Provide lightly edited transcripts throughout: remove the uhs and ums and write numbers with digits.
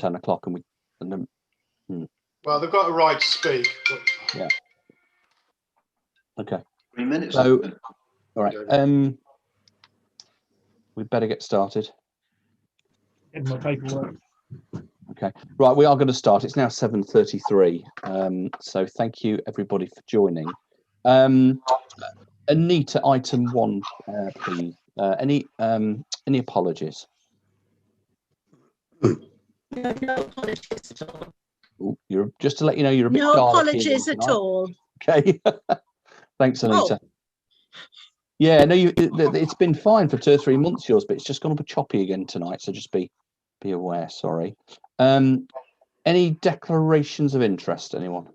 10 o'clock, and then. Well, they've got a right to speak. But... Yeah. Okay. 3 minutes. So, all right. We better get started. In my paperwork. Okay. Right. We are going to start. It's now 7:33. So thank you everybody for joining. Anita, item 1, please. Any apologies? No apologies at all. Ooh, you're just to let you know you're a bit No Dalek apologies at all. Okay. Thanks, Anita. Oh. Yeah, no, it's been fine for 2 or 3 months, yours, but it's just gone a bit choppy again tonight. So just be aware. Sorry. Any declarations of interest, anyone?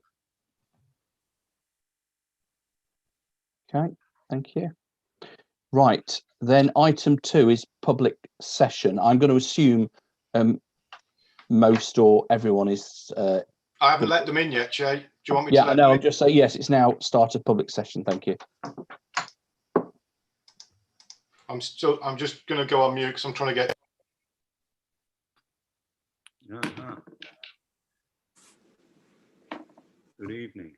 Okay, thank you. Right, then item 2 is public session. I'm going to assume most or everyone is. I haven't let them in yet, Jay. Do you want me yeah, to? Yeah, no, I'll just say yes. It's now started public session. Thank you. I'm just going to go on mute because I'm trying to get. Good evening.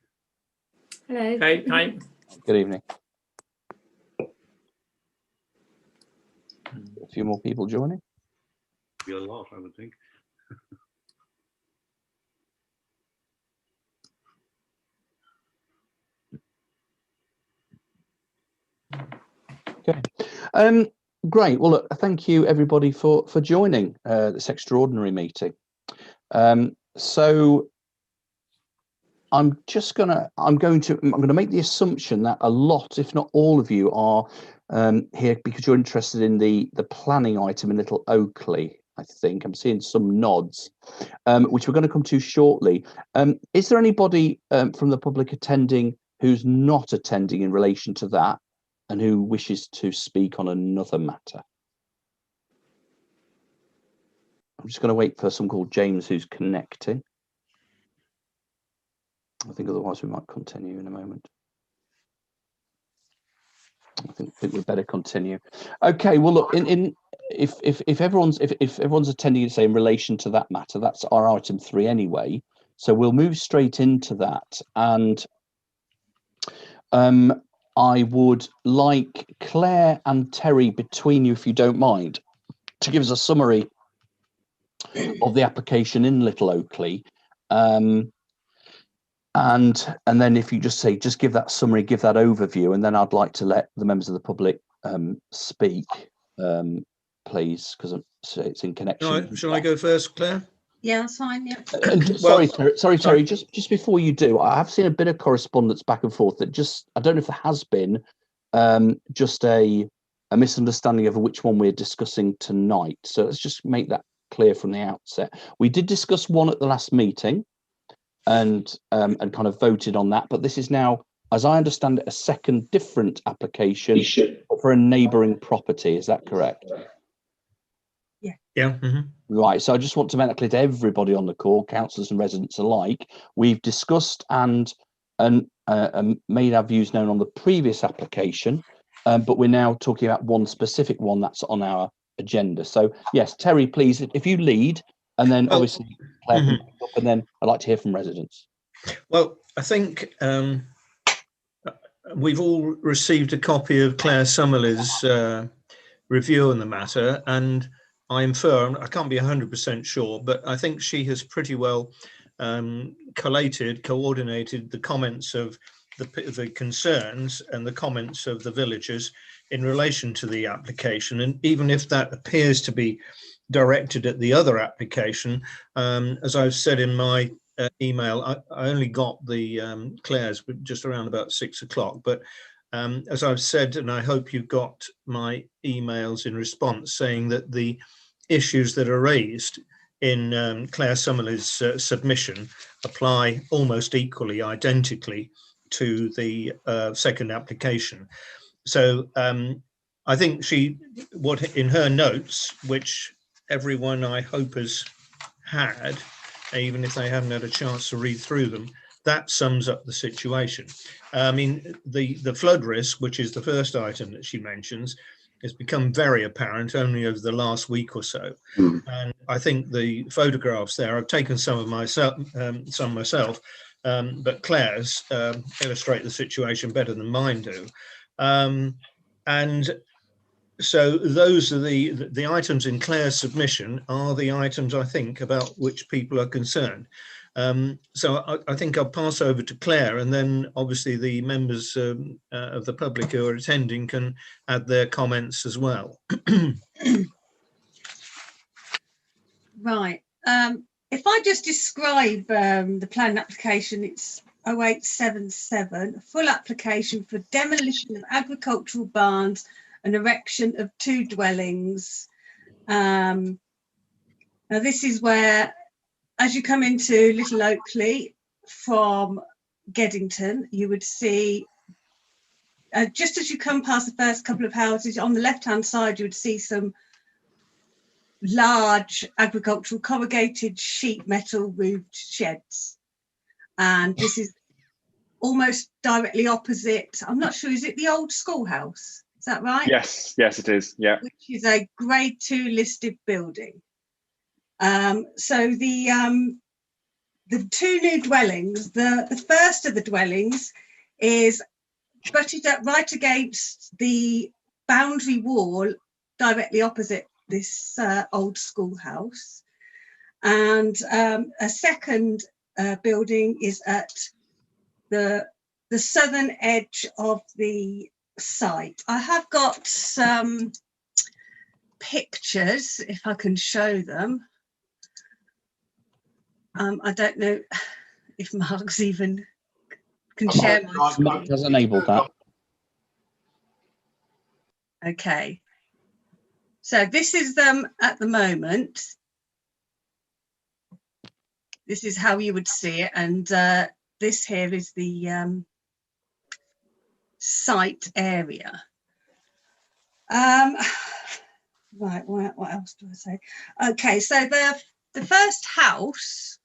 Hello. Hey, hi. Good evening. A few more people joining. Be a lot, I would think. Okay. Great. Well, look, thank you everybody for joining this extraordinary meeting. So I'm going to make the assumption that a lot, if not all of you, are here because you're interested in the planning item in Little Oakley. I think I'm seeing some nods, which we're going to come to shortly. Is there anybody from the public attending who's not attending in relation to that and who wishes to speak on another matter? I'm just going to wait for someone called James who's connecting. I think otherwise we might continue in a moment. I think we better continue. Okay. Well, look, if everyone's attending, say in relation to that matter, that's our item 3 anyway. So we'll move straight into that, and I would like Claire and Terry between you, if you don't mind, to give us a summary of the application in Little Oakley. And then if you just give that summary, give that overview, and then I'd like to let the members of the public speak, please, because it's in connection. Shall I go first, Claire? Yeah, that's fine. Yeah. Sorry, Terry. Just before you do, I have seen a bit of correspondence back and forth that I don't know if there has been just a misunderstanding of which one we're discussing tonight. So let's just make that clear from the outset. We did discuss one at the last meeting, and kind of voted on that, but this is now, as I understand it, a second different application for a neighbouring property. Is that correct? Yeah. Yeah. Right. So I just want to make that clear to everybody on the call, councillors and residents alike. We've discussed and made our views known on the previous application, but we're now talking about one specific one that's on our agenda. So yes, Terry, please, if you lead. And then obviously, Claire can pick up, and then I'd like to hear from residents. Well, I think we've all received a copy of Claire Summerley's review on the matter, and I infer, I can't be 100% sure, but I think she has pretty well coordinated the comments of the concerns and the comments of the villagers in relation to the application. And even if that appears to be directed at the other application, as I've said in my email, I only got the Claire's just around about 6 o'clock, but as I've said, and I hope you got my emails in response, saying that the issues that are raised in Claire Summerley's submission apply almost equally, identically to the second application. So I think what in her notes, which everyone I hope has had, even if they haven't had a chance to read through them, that sums up the situation. I mean, the flood risk, which is the first item that she mentions, It's become very apparent only over the last week or so. Mm. And I think the photographs there, I've taken some myself, but Claire's illustrate the situation better than mine do. And so those are the items in Claire's submission are the items, I think, about which people are concerned. So I think I'll pass over to Claire, and then obviously the members of the public who are attending can add their comments as well. Right. If I just describe the plan application, it's 0877, a full application for demolition of agricultural barns and erection of 2 dwellings. Now this is where, as you come into Little Oakley from Geddington, you would see, just as you come past the first couple of houses, on the left-hand side, you would see some large agricultural corrugated sheet metal roofed sheds. And this is almost directly opposite, I'm not sure, is it the old schoolhouse? Is that right? Yes, yes, it is. Yeah. Which is a Grade 2 listed building. So the 2 new dwellings, the first of the dwellings is butted up right against the boundary wall directly opposite this old schoolhouse, and a second building is at the southern edge of the site. I have got some pictures if I can show them. I don't know if Mark's even can share my screen. Mark has enabled that. Okay. So this is them at the moment. This is how you would see it. And this here is the site area. Right, what else do I say? Okay, so the first house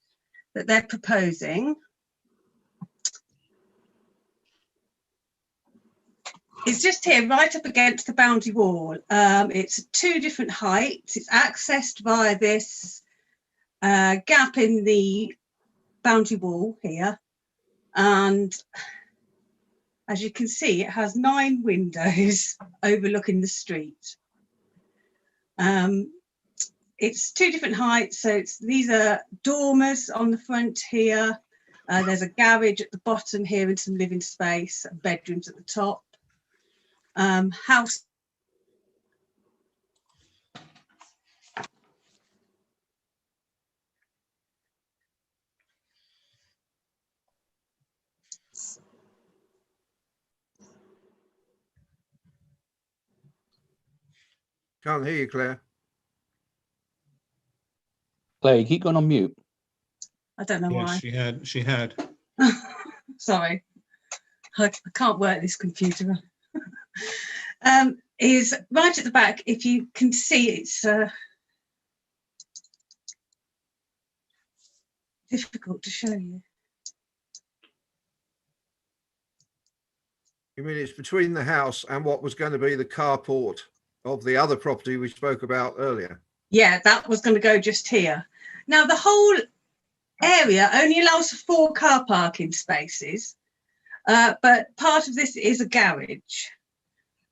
that they're proposing is just here, right up against the boundary wall. It's 2 different heights. It's accessed via this gap in the boundary wall here. And as you can see, it has 9 windows overlooking the street. It's 2 different heights. So these are dormers on the front here. There's a garage at the bottom here and some living space and bedrooms at the top. House Can't hear you, Claire. Claire, you keep going on mute. I don't know why. Yes, she had. Sorry, I can't work this computer. Is right at the back. If you can see, it's difficult to show you. You mean it's between the house and what was going to be the carport of the other property we spoke about earlier? Yeah, that was going to go just here. Now, the whole area only allows for 4 car parking spaces, but part of this is a garage.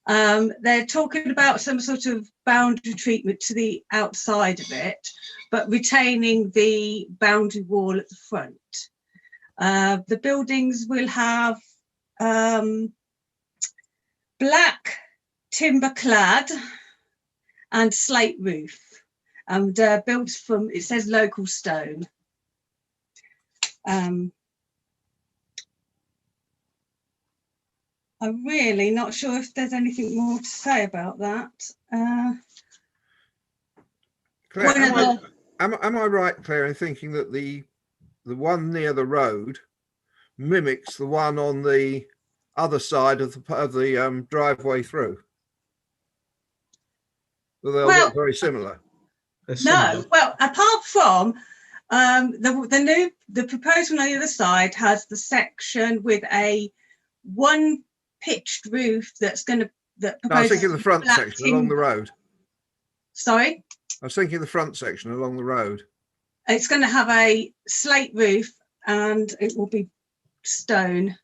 They're talking about some sort of boundary treatment to the outside of it, but retaining the boundary wall at the front. The buildings will have black timber clad and slate roof, and built from, it says, local stone. I'm really not sure if there's anything more to say about that. Claire, am I right, Claire, in thinking that the one near the road mimics the one on the other side of the driveway through? So they'll look very similar. No, well, apart from the proposal on the other side has the section with a 1 pitched roof that's going to that No, I was proposes thinking the front black section along the timber. road. Sorry, I was thinking the front section along the road. it's going to have a slate roof and it will be stone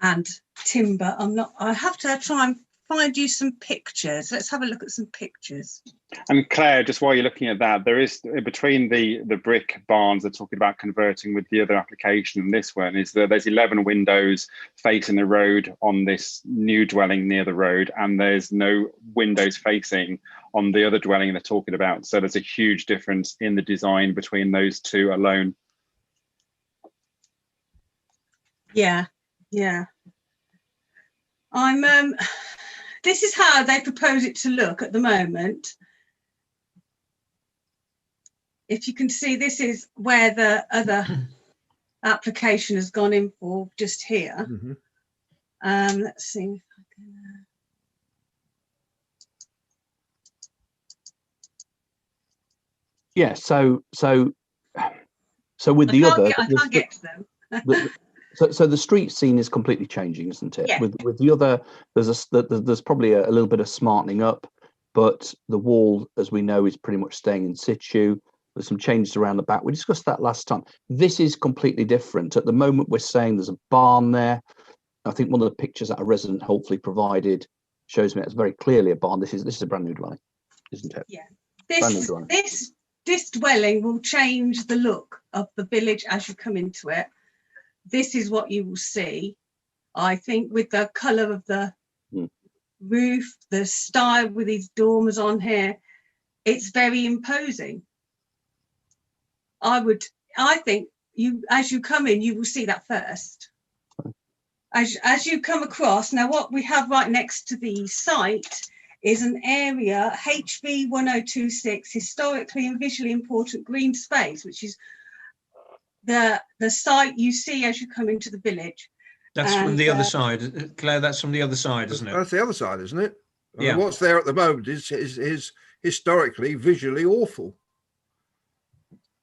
and timber. I have to try and find you some pictures. Let's have a look at some pictures. And Claire, just while you're looking at that, there is between the brick barns they're talking about converting with the other application and this one is that there's 11 windows facing the road on this new dwelling near the road, and there's no windows facing on the other dwelling they're talking about. So there's a huge difference in the design between those two alone. Yeah. This is how they propose it to look at the moment. If you can see, this is where the other application has gone in for, just here. Let's see if I can. Yeah. So with the other, I can't get to them. So the street scene is completely changing, isn't it? Yeah. With the other, there's probably a little bit of smartening up, but the wall, as we know, is pretty much staying in situ. There's some changes around the back. We discussed that last time. This is completely different. At the moment, we're saying there's a barn there. I think one of the pictures that a resident hopefully provided shows me it's very clearly a barn. This is a brand new dwelling, isn't it? Yeah. Brand new dwelling. This dwelling will change the look of the village as you come into it. This is what you will see, I think, with the colour of the roof, the style with these dormers on here. It's very imposing. I think as you come in, you will see that first. As you come across, now what we have right next to the site is an area, HV 1026, historically and visually important green space, which is the site you see as you come into the village. That's from the other side, Claire. That's from the other side, isn't it? That's the other side, isn't it? Yeah. What's there at the moment is historically, visually awful.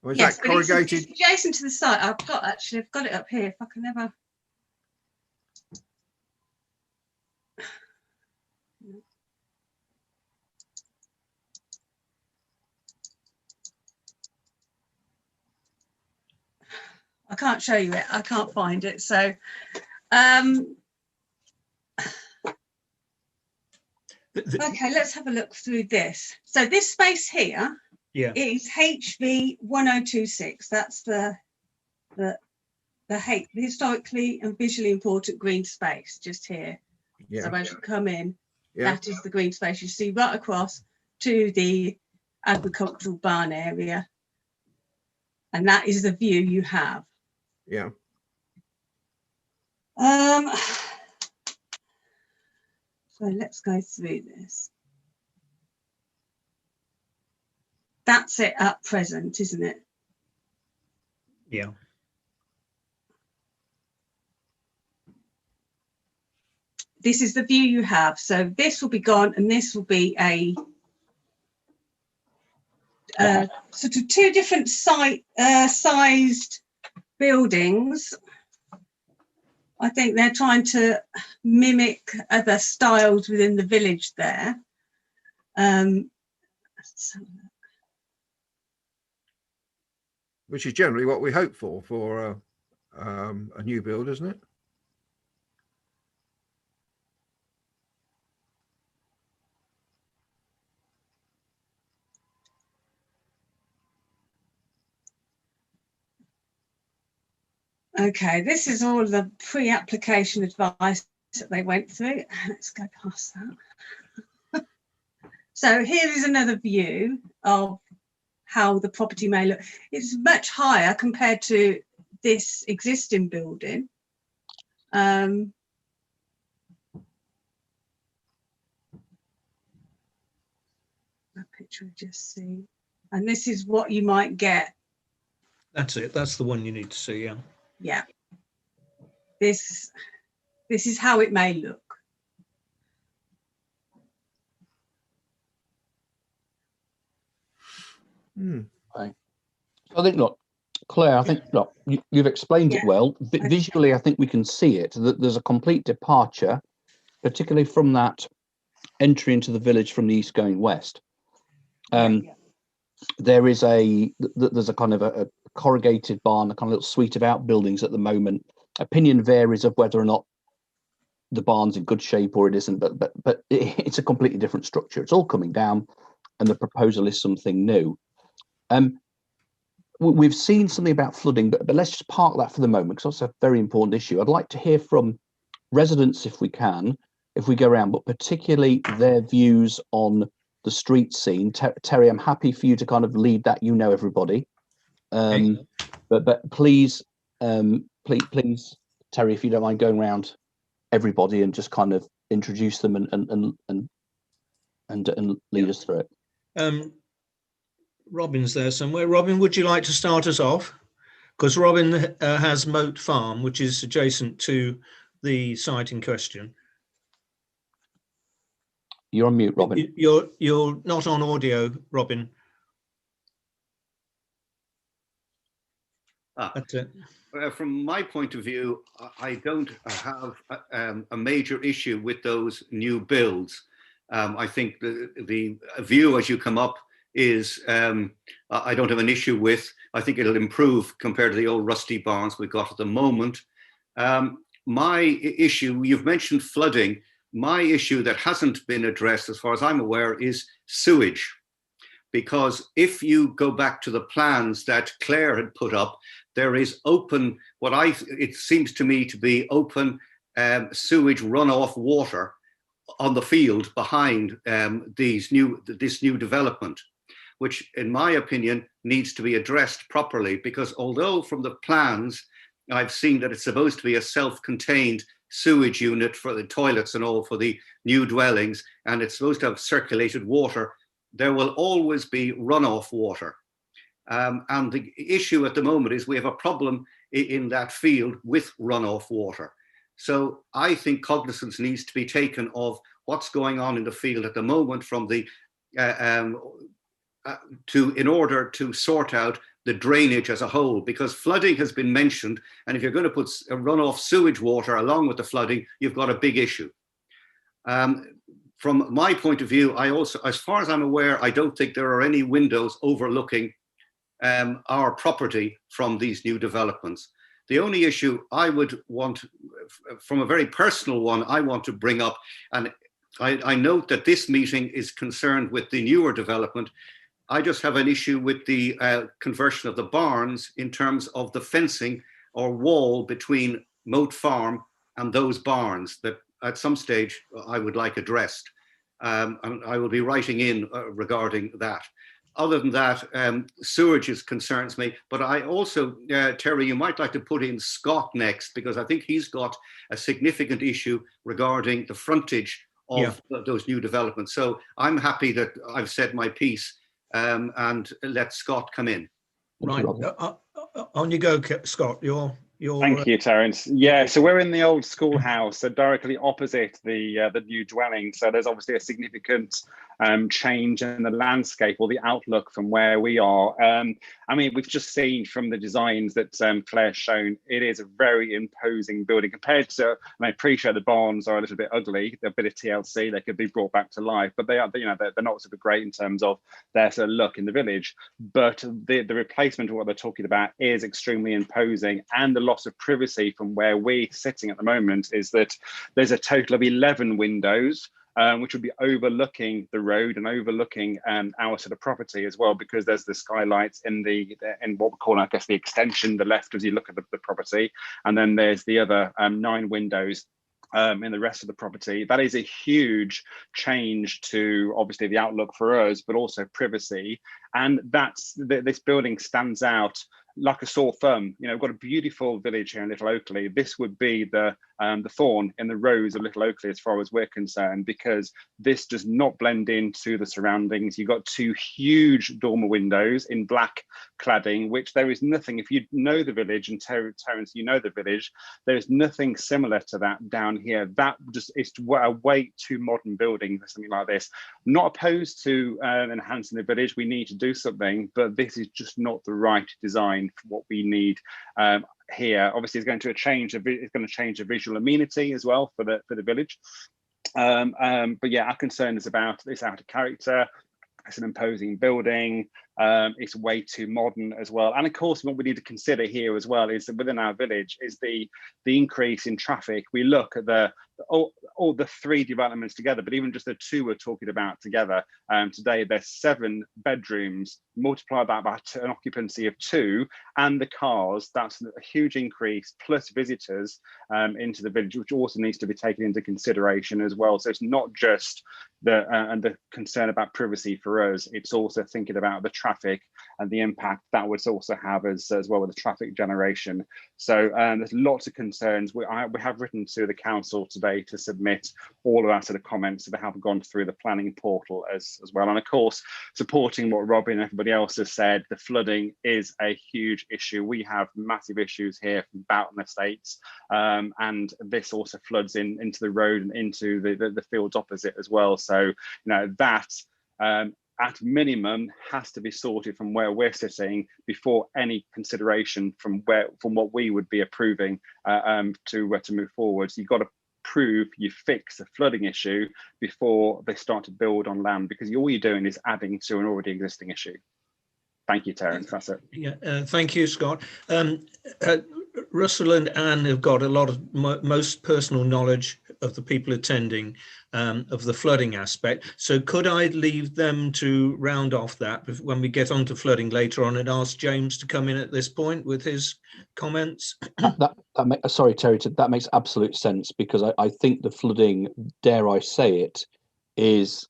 Or is Yes, that but it's corrugated? adjacent to the site. I've got it up here. If I can ever. I can't show you it. I can't find it. So, okay, let's have a look through this. So this space here is HV 1026. That's the historically and visually important green space just here. Yeah. So as you come in, that is the green space you see right across to the agricultural barn area. And that is the view you have. Yeah. So let's go through this. That's it at present, isn't it? Yeah. This is the view you have. So this will be gone, and this will be a sort of two different sized buildings. I think they're trying to mimic other styles within the village there. Which is generally what we hope for a new build, isn't it? Okay, this is all the pre-application advice that they went through. Let's go past that. So here is another view of how the property may look. It's much higher compared to this existing building. That picture we just see. And this is what you might get. That's it. That's the one you need to see, yeah. Yeah. This is how it may look. Right. I think, look, Claire, I think, look, you've explained it well. Visually, I think we can see it. That there's a complete departure particularly from that entry into the village from the east going west. There is there's a kind of a corrugated barn, a kind of little suite of outbuildings at the moment. Opinion varies of whether or not the barn's in good shape or it isn't, but it's a completely different structure. It's all coming down, and the proposal is something new. We've seen something about flooding, but let's just park that for the moment, because that's a very important issue. I'd like to hear from residents if we can, if we go around, but particularly their views on the street scene. Terry, I'm happy for you to kind of lead that. You know everybody, but please, please, Terry, if you don't mind going around everybody and just kind of introduce them and lead us through it. Robin's there somewhere. Robin, would you like to start us off? Because Robin has Moat Farm, which is adjacent to the site in question. You're on mute, Robin. You're not on audio, Robin. That's it. From my point of view, I don't have a major issue with those new builds. I think the view as you come up is I don't have an issue with. I think it'll improve compared to the old rusty barns we've got at the moment. My issue, you've mentioned flooding. My issue that hasn't been addressed, as far as I'm aware, is sewage. Because if you go back to the plans that Claire had put up, there is open, it seems to me to be open sewage runoff water on the field behind this new development, which in my opinion needs to be addressed properly, because although from the plans I've seen that it's supposed to be a self-contained sewage unit for the toilets and all for the new dwellings, and it's supposed to have circulated water, there will always be runoff water. And the issue at the moment is we have a problem in that field with runoff water. So I think cognizance needs to be taken of what's going on in the field at the moment from the in order to sort out the drainage as a whole, because flooding has been mentioned, and if you're going to put a runoff sewage water along with the flooding, you've got a big issue. From my point of view, I also, as far as I'm aware, I don't think there are any windows overlooking our property from these new developments. The only issue I would want, from a very personal one, I want to bring up, and I note that this meeting is concerned with the newer development. I just have an issue with the conversion of the barns in terms of the fencing or wall between Moat Farm and those barns that at some stage I would like addressed. And I will be writing in regarding that. Other than that, sewage concerns me, but I also, Terry, you might like to put in Scott next, because I think he's got a significant issue regarding the frontage of those new developments. So I'm happy that I've said my piece and let Scott come in. Right, on you go, Scott. Thank you, Terence. Yeah, so we're in the old schoolhouse, so directly opposite the new dwelling. So there's obviously a significant change in the landscape or the outlook from where we are. I mean, we've just seen from the designs that Claire's shown, it is a very imposing building compared to, and I appreciate the barns are a little bit ugly, they're a bit of TLC, they could be brought back to life, but they are, you know, they're not super great in terms of their sort of look in the village. But the replacement of what they're talking about is extremely imposing, and the loss of privacy from where we're sitting at the moment is that there's a total of 11 windows, which would be overlooking the road and overlooking our sort of property as well, because there's the skylights in what we call, I guess, the extension, the left as you look at the property, and then there's the other 9 windows in the rest of the property. That is a huge change to obviously the outlook for us, but also privacy. And this building stands out like a sore thumb. You know, we've got a beautiful village here in Little Oakley. This would be the thorn in the rose of Little Oakley as far as we're concerned, because this does not blend into the surroundings. You've got 2 huge dormer windows in black cladding, which there is nothing, if you know the village, and Terence, you know the village, there is nothing similar to that down here. That just is a way too modern building for something like this. I'm not opposed to enhancing the village. We need to do something, but this is just not the right design for what we need here. Obviously, it's going to change the visual amenity as well for the village. But yeah, our concern is about it's out of character. It's an imposing building. It's way too modern as well. And of course, what we need to consider here as well is that within our village is the increase in traffic. We look at all the three developments together, but even just the two we're talking about together. Today, there's 7 bedrooms, multiply that by an occupancy of 2, and the cars, that's a huge increase, plus visitors into the village, which also needs to be taken into consideration as well. So it's not just the concern about privacy for us, it's also thinking about the traffic and the impact that would also have as well with the traffic generation. So there's lots of concerns. We have written to the council today to submit all of our sort of comments that have gone through the planning portal as well. And of course, supporting what Robin and everybody else has said, the flooding is a huge issue. We have massive issues here from Boughton Estates, and this also floods into the road and into the fields opposite as well. So, you know, that at minimum has to be sorted from where we're sitting before any consideration from what we would be approving to move forward. So you've got to prove you fix the flooding issue before they start to build on land, because all you're doing is adding to an already existing issue. Thank you, Terence. That's it. Yeah, thank you, Scott. Russell and Anne have got a lot of most personal knowledge of the people attending, of the flooding aspect. So could I leave them to round off that when we get on to flooding later on, and ask James to come in at this point with his comments? Sorry, Terry, that makes absolute sense, because I think the flooding, dare I say it, is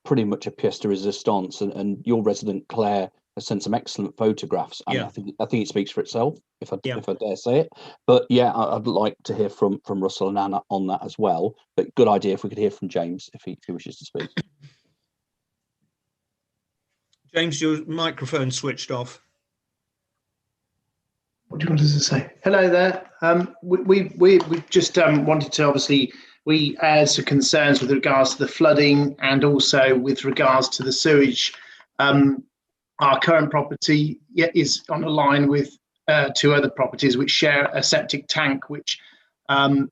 pretty much a pièce de résistance, and your resident Claire has sent some excellent photographs, and I think it speaks for itself, if I dare say it. But yeah, I'd like to hear from Russell and Anna on that as well. But good idea if we could hear from James if he wishes to speak. James, your microphone switched off. What do you want us to say? Hello there. We just wanted to, obviously, we aired some concerns with regards to the flooding and also with regards to the sewage. Our current property is on a line with 2 other properties which share a septic tank, which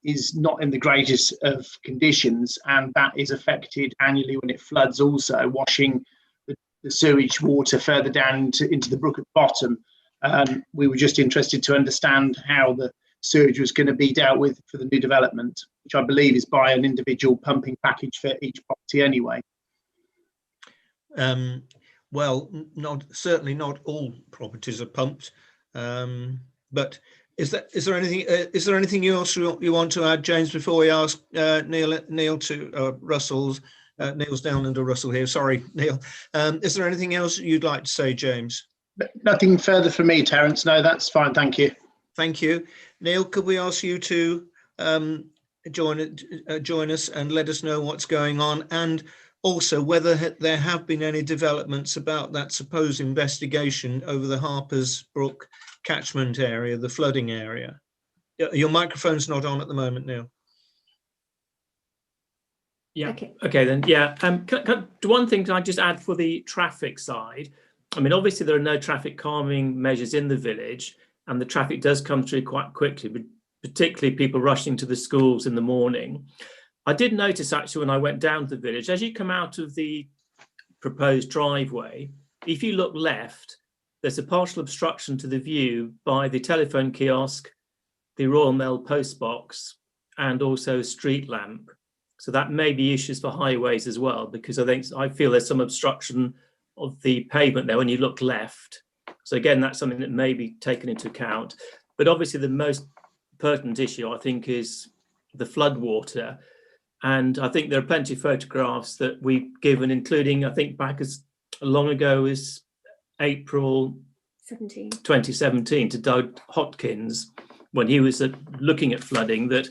is not in the greatest of conditions, and that is affected annually when it floods, also washing the sewage water further down into the brook at the bottom. We were just interested to understand how the sewage was going to be dealt with for the new development, which I believe is by an individual pumping package for each property anyway. Well, certainly not all properties are pumped, but is there anything else you want to add, James, before we ask Neil to Russell's? Neil's down under Russell here. Sorry, Neil. Is there anything else you'd like to say, James? Nothing further from me, Terence. No, that's fine. Thank you. Thank you, Neil. Could we ask you to join us and let us know what's going on, and also whether there have been any developments about that supposed investigation over the Harpers Brook catchment area, the flooding area? Your microphone's not on at the moment, Neil. Yeah. Okay then. Yeah. One thing can I just add for the traffic side? I mean, obviously there are no traffic calming measures in the village, and the traffic does come through quite quickly, but particularly people rushing to the schools in the morning. I did notice actually when I went down to the village, as you come out of the proposed driveway, if you look left, there's a partial obstruction to the view by the telephone kiosk, the Royal Mail post box, and also a street lamp. So that may be issues for highways as well, because I feel there's some obstruction of the pavement there when you look left. So again, that's something that may be taken into account. But obviously the most pertinent issue, I think, is the flood water. And I think there are plenty of photographs that we've given, including, I think, back as long ago as April 2017 to Doug Hotkins, when he was looking at flooding, that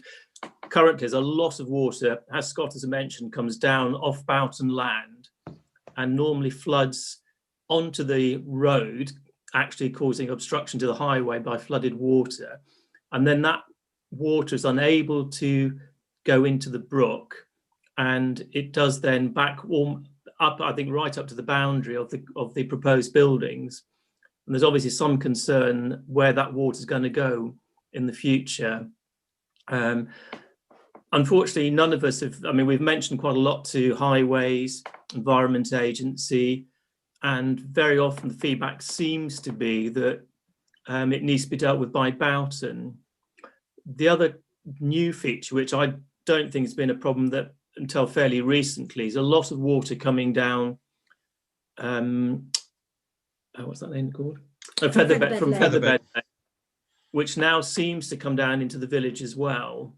currently there's a lot of water, as Scott has mentioned, comes down off Boughton land and normally floods onto the road, actually causing obstruction to the highway by flooded water. And then that water is unable to go into the brook, and it does then back up, I think, right up to the boundary of the proposed buildings. And there's obviously some concern where that water is going to go in the future. unfortunately, none of us have, I mean, we've mentioned quite a lot to Highways, Environment Agency, and very often the feedback seems to be that it needs to be dealt with by Boughton. The other new feature, which I don't think has been a problem that until fairly recently, is a lot of water coming down. What's that name called? Featherbed, from Featherbed, which now seems to come down into the village as well.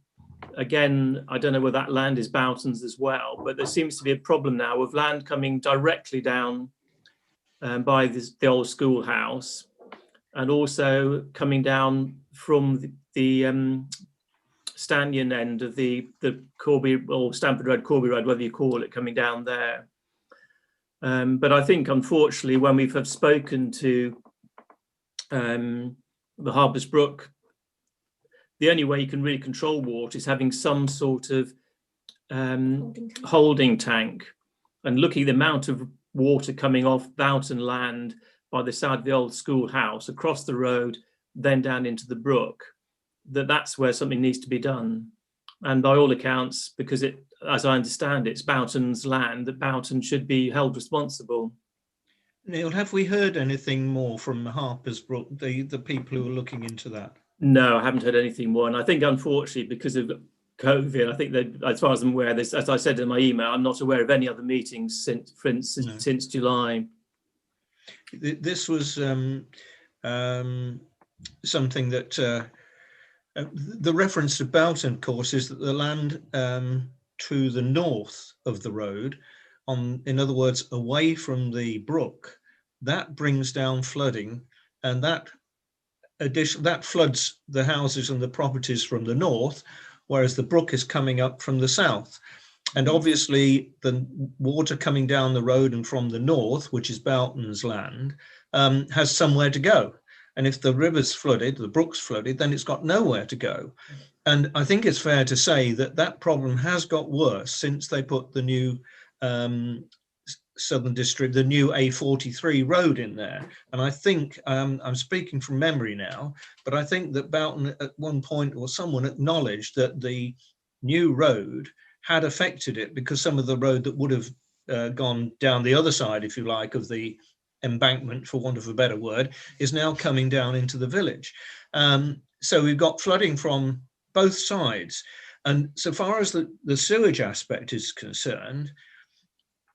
Again, I don't know whether that land is Boughton's as well, but there seems to be a problem now of land coming directly down by the old schoolhouse, and also coming down from the Stannion end of the Corby or Stamford Road, Corby Road, whatever you call it, coming down there. But I think, unfortunately, when we have spoken to the Harper's Brook, the only way you can really control water is having some sort of holding tank, and looking at the amount of water coming off Boughton land by the side of the old schoolhouse, across the road, then down into the brook, that's where something needs to be done. And by all accounts, because it, as I understand it, it's Boughton's land, that Boughton should be held responsible. Neil, have we heard anything more from Harper's Brook, the people who are looking into that? No, I haven't heard anything more. And I think, unfortunately, because of COVID, I think that, as far as I'm aware, as I said in my email, I'm not aware of any other meetings since July. This was something that the reference to Boughton, of course, is that the land to the north of the road, in other words, away from the brook, that brings down flooding, and that floods the houses and the properties from the north, whereas the brook is coming up from the south. And obviously the water coming down the road and from the north, which is Boughton's land, has somewhere to go. And if the river's flooded, the brook's flooded, then it's got nowhere to go. And I think it's fair to say that that problem has got worse since they put the new Southern District, the new A43 road in there. And I think, I'm speaking from memory now, but I think that Boughton at one point, or someone acknowledged that the new road had affected it, because some of the road that would have gone down the other side, if you like, of the embankment, for want of a better word, is now coming down into the village. So we've got flooding from both sides. And so far as the sewage aspect is concerned,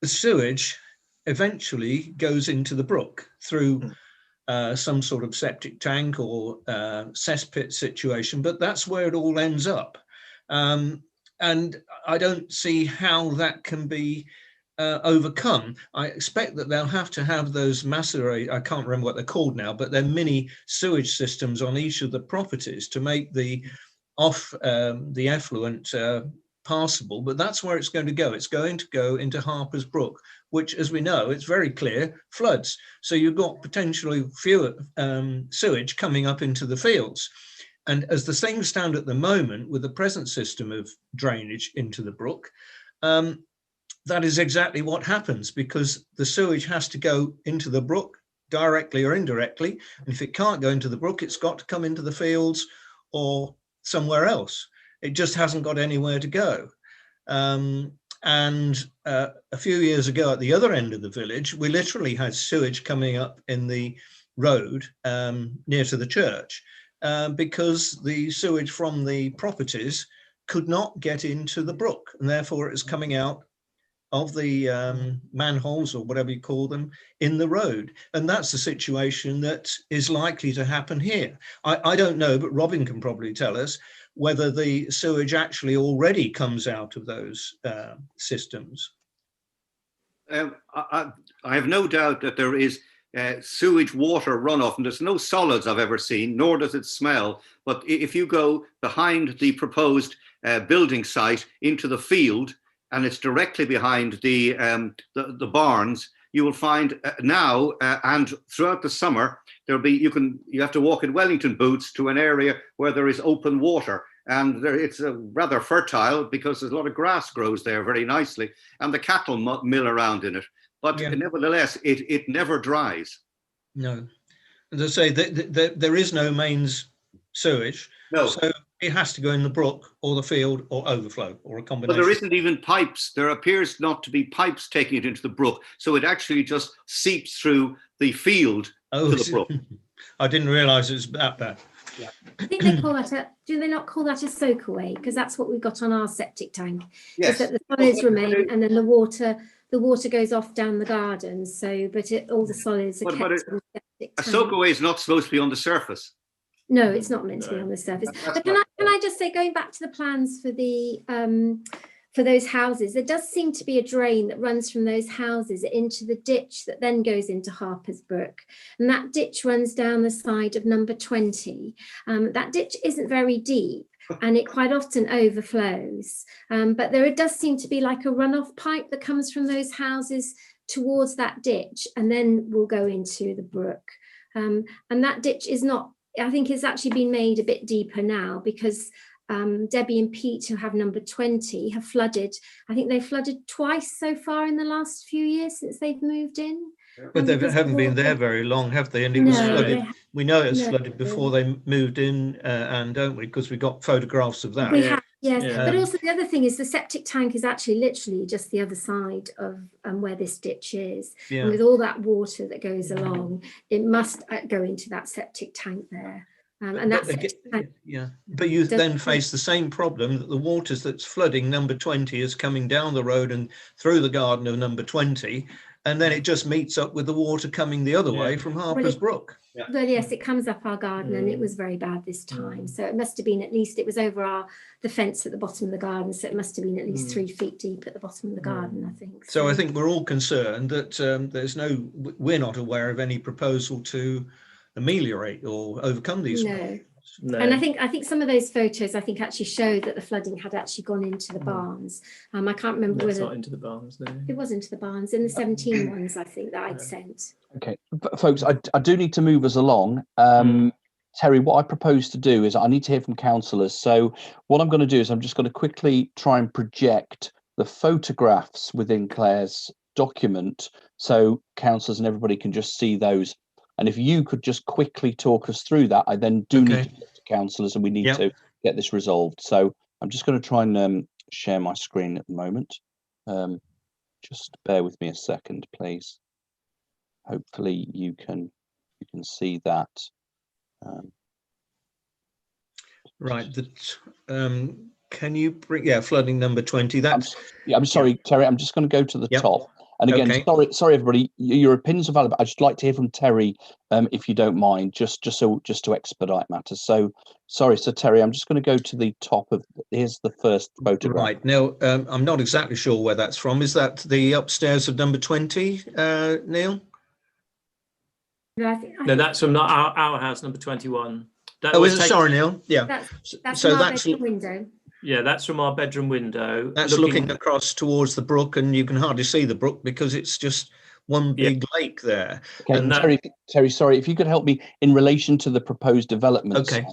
the sewage eventually goes into the brook through some sort of septic tank or cesspit situation, but that's where it all ends up. And I don't see how that can be overcome. I expect that they'll have to have those macerate, I can't remember what they're called now, but they're mini sewage systems on each of the properties to make the effluent passable, but that's where it's going to go. It's going to go into Harper's Brook, which, as we know, it's very clear, floods. So you've got potentially fewer sewage coming up into the fields. And as the things stand at the moment, with the present system of drainage into the brook, that is exactly what happens, because the sewage has to go into the brook directly or indirectly. And if it can't go into the brook, it's got to come into the fields or somewhere else. It just hasn't got anywhere to go. And a few years ago at the other end of the village, we literally had sewage coming up in the road near to the church because the sewage from the properties could not get into the brook, and therefore it was coming out of the manholes, or whatever you call them, in the road. And that's the situation that is likely to happen here. I don't know, but Robin can probably tell us whether the sewage actually already comes out of those systems. I have no doubt that there is sewage water runoff, and there's no solids I've ever seen, nor does it smell. But if you go behind the proposed building site into the field, and it's directly behind the barns, you will find now and throughout the summer, there'll be, you have to walk in Wellington boots to an area where there is open water, and it's rather fertile because there's a lot of grass grows there very nicely, and the cattle mill around in it. But nevertheless, it never dries. No, as I say, there is no mains sewage. No. So it has to go in the brook or the field or overflow or a But combination. there isn't even pipes. There appears not to be pipes taking it into the brook. So it actually just seeps through the field to the brook. I didn't realise it was that bad. Yeah. I think they call that do they not call that a soak away? Because that's what we've got on our septic tank. Yes. Is that the solids remain and then the water goes off down the garden. So, but all the solids are kept in the septic A tank. soak away is not supposed to be on the surface. No, it's not meant to be on the surface. But can I just say, going back to the plans for the for those houses, there does seem to be a drain that runs from those houses into the ditch that then goes into Harper's Brook. And that ditch runs down the side of number 20. That ditch isn't very deep and it quite often overflows. But there does seem to be like a runoff pipe that comes from those houses towards that ditch and then will go into the brook. And that ditch is not, I think it's actually been made a bit deeper now because Debbie and Pete, who have number 20, have flooded. I think they've flooded twice so far in the last few years since they've moved in. But they haven't been there very long, have they? And it was flooded. We know it's flooded before they moved in, and don't we? Because we got photographs of that. We have, yes. But also the other thing is the septic tank is actually literally just the other side of where this ditch is. Yeah. And with all that water that goes along, it must go into that septic tank there. And that's but you then face the same problem that the waters that's flooding number 20 is coming down the road and through the garden of number 20, and then it just meets up with the water coming the other way from Harper's Brook. Well, yes, it comes up our garden and it was very bad this time. So it must have been at least, it was over the fence at the bottom of the garden. So it must have been at least 3 feet deep at the bottom of the garden, I think. So I think we're all concerned that we're not aware of any proposal to ameliorate or overcome these problems. No. And I think some of those photos actually showed that the flooding had actually gone into the barns. I can't remember whether not into the barns. No. It was into the barns in the 17 ones I think that I'd sent. Okay, folks, I do need to move us along. Terry, what I propose to do is I need to hear from councillors. So what I'm going to do is I'm just going to quickly try and project the photographs within Claire's document so councillors and everybody can just see those. And if you could just quickly talk us through that, I then do need to get to councillors and we need to get this resolved. So I'm just going to try and share my screen at the moment. Just bear with me a second, please. Hopefully you can see that. Right. Can you bring flooding number 20? That's I'm sorry, Terry. I'm just going to go to the top. And again, sorry, everybody. Your opinions are valid, but I'd just like to hear from Terry, if you don't mind, just to expedite matters. So, sorry, so Terry, I'm just going to go to the top of. Here's the first photograph. Right now, I'm not exactly sure where that's from. Is that the upstairs of number 20, Neil? No, that's from our house, number 21. Sorry, Neil. Yeah. That's so that's the window. Yeah, that's from our bedroom window. That's looking across towards the brook, and you can hardly see the brook because it's just one big lake there. Okay, and Terry, sorry, if you could help me in relation to the proposed development. Okay,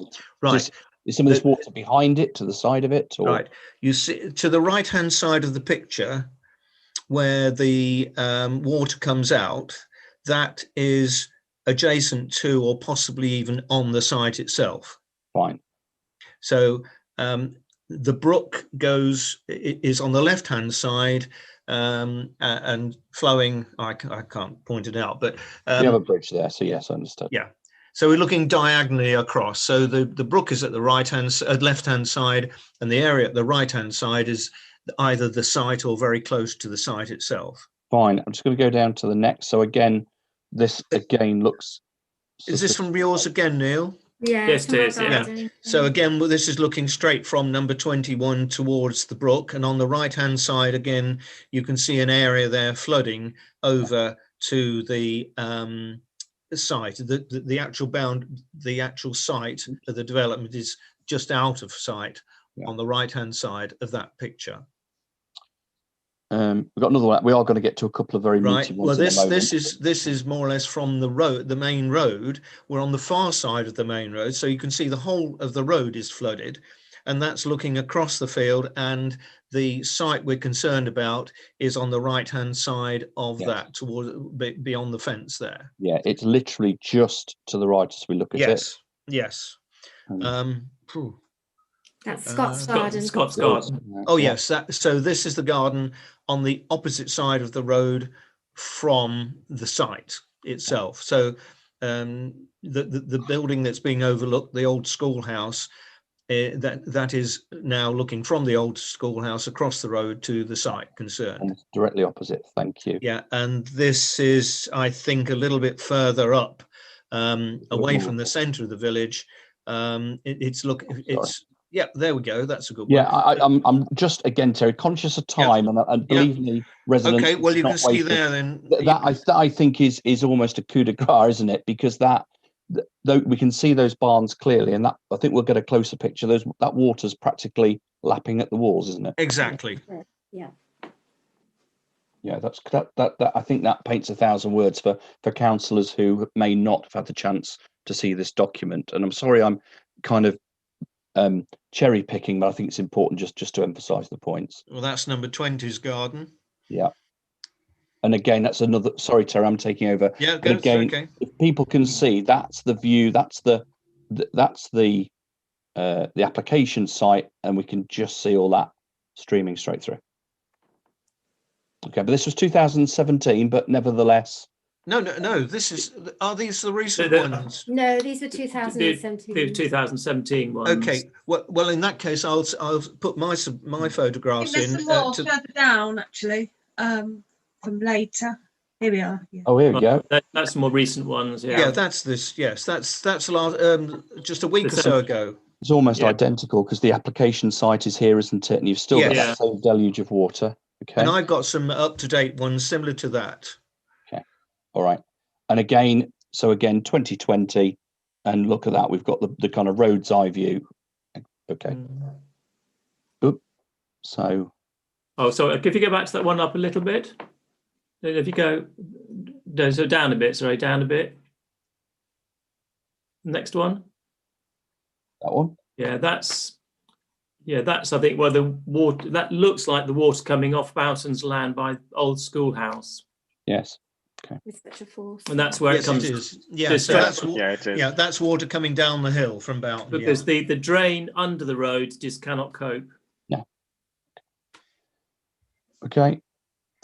right. Is some of this water behind it, to the side of it? Or? Right. You see, to the right-hand side of the picture, where the water comes out, that is adjacent to or possibly even on the site itself. Fine. So the brook is on the left-hand side and flowing. I can't point it out, but we have a bridge there. So yes, I understood. Yeah. So we're looking diagonally across. So the brook is at the left-hand side, and the area at the right-hand side is either the site or very close to the site itself. Fine. I'm just going to go down to the next. So again, this again looks. Is this from yours again, Neil? Yeah. Yes, it is. Yeah. So again, this is looking straight from number 21 towards the brook, and on the right-hand side again, you can see an area there flooding over to the site. The actual site of the development is just out of sight on the right-hand side of that picture. We've got another one. We are going to get to a couple of very meaty ones. Well, this is more or less from the road, the main road. We're on the far side of the main road, so you can see the whole of the road is flooded, and that's looking across the field. And the site we're concerned about is on the right-hand side of that, towards beyond the fence there. Yeah, it's literally just to the right as we look at it. Yes. That's Scott's garden. Scott's garden. Oh yes, so this is the garden on the opposite side of the road from the site itself. So the building that's being overlooked, the old schoolhouse, that is now looking from the old schoolhouse across the road to the site concerned. Almost directly opposite. Thank you. Yeah, and this is, I think, a little bit further up, away from the centre of the village. Yeah, there we go. That's a good one. Yeah, I'm just, again, Terry, conscious of time, and believe me, residents. Okay, well, you can see there then. That I think is almost a coup de grace, isn't it? Because though we can see those barns clearly, and that I think we'll get a closer picture. That water's practically lapping at the walls, isn't it? Exactly. Yeah. Yeah, that I think that paints 1,000 words for councillors who may not have had the chance to see this document. And I'm sorry, I'm kind of cherry picking, but I think it's important just to emphasize the points. Well, that's number 20's garden. Yeah, and again, that's another, sorry Terry, I'm taking over. Yeah, but again, okay. If people can see, that's the view, that's the application site, and we can just see all that streaming straight through. Okay, but this was 2017, but nevertheless. No. Are these the recent ones? No, these were 2017. The 2017 ones. Okay. Well, in that case, I'll put my photographs in. There's some more further down, actually, from later. Here we are. Yeah. Oh, here we go. That's the more recent ones. Yeah. Yeah, that's this. Yes, that's last, just a week or so ago. It's almost identical because the application site is here, isn't it? And you've still got that same deluge of water. Okay. And I've got some up-to-date ones similar to that. All right. And again, 2020, and look at that. We've got the kind of road's eye view. Okay. Oop. So. Oh, so if you go back to that one up a little bit, if you go, so down a bit, sorry, down a bit. Next one. That one. Yeah, that's I think where the water, that looks like the water coming off Boughton's land by old schoolhouse. Yes. Okay. With such a force. And that's where it comes. It is. Yeah, so it is. Yeah, that's water coming down the hill from Boughton. Because the drain under the road just cannot cope. Yeah. Okay.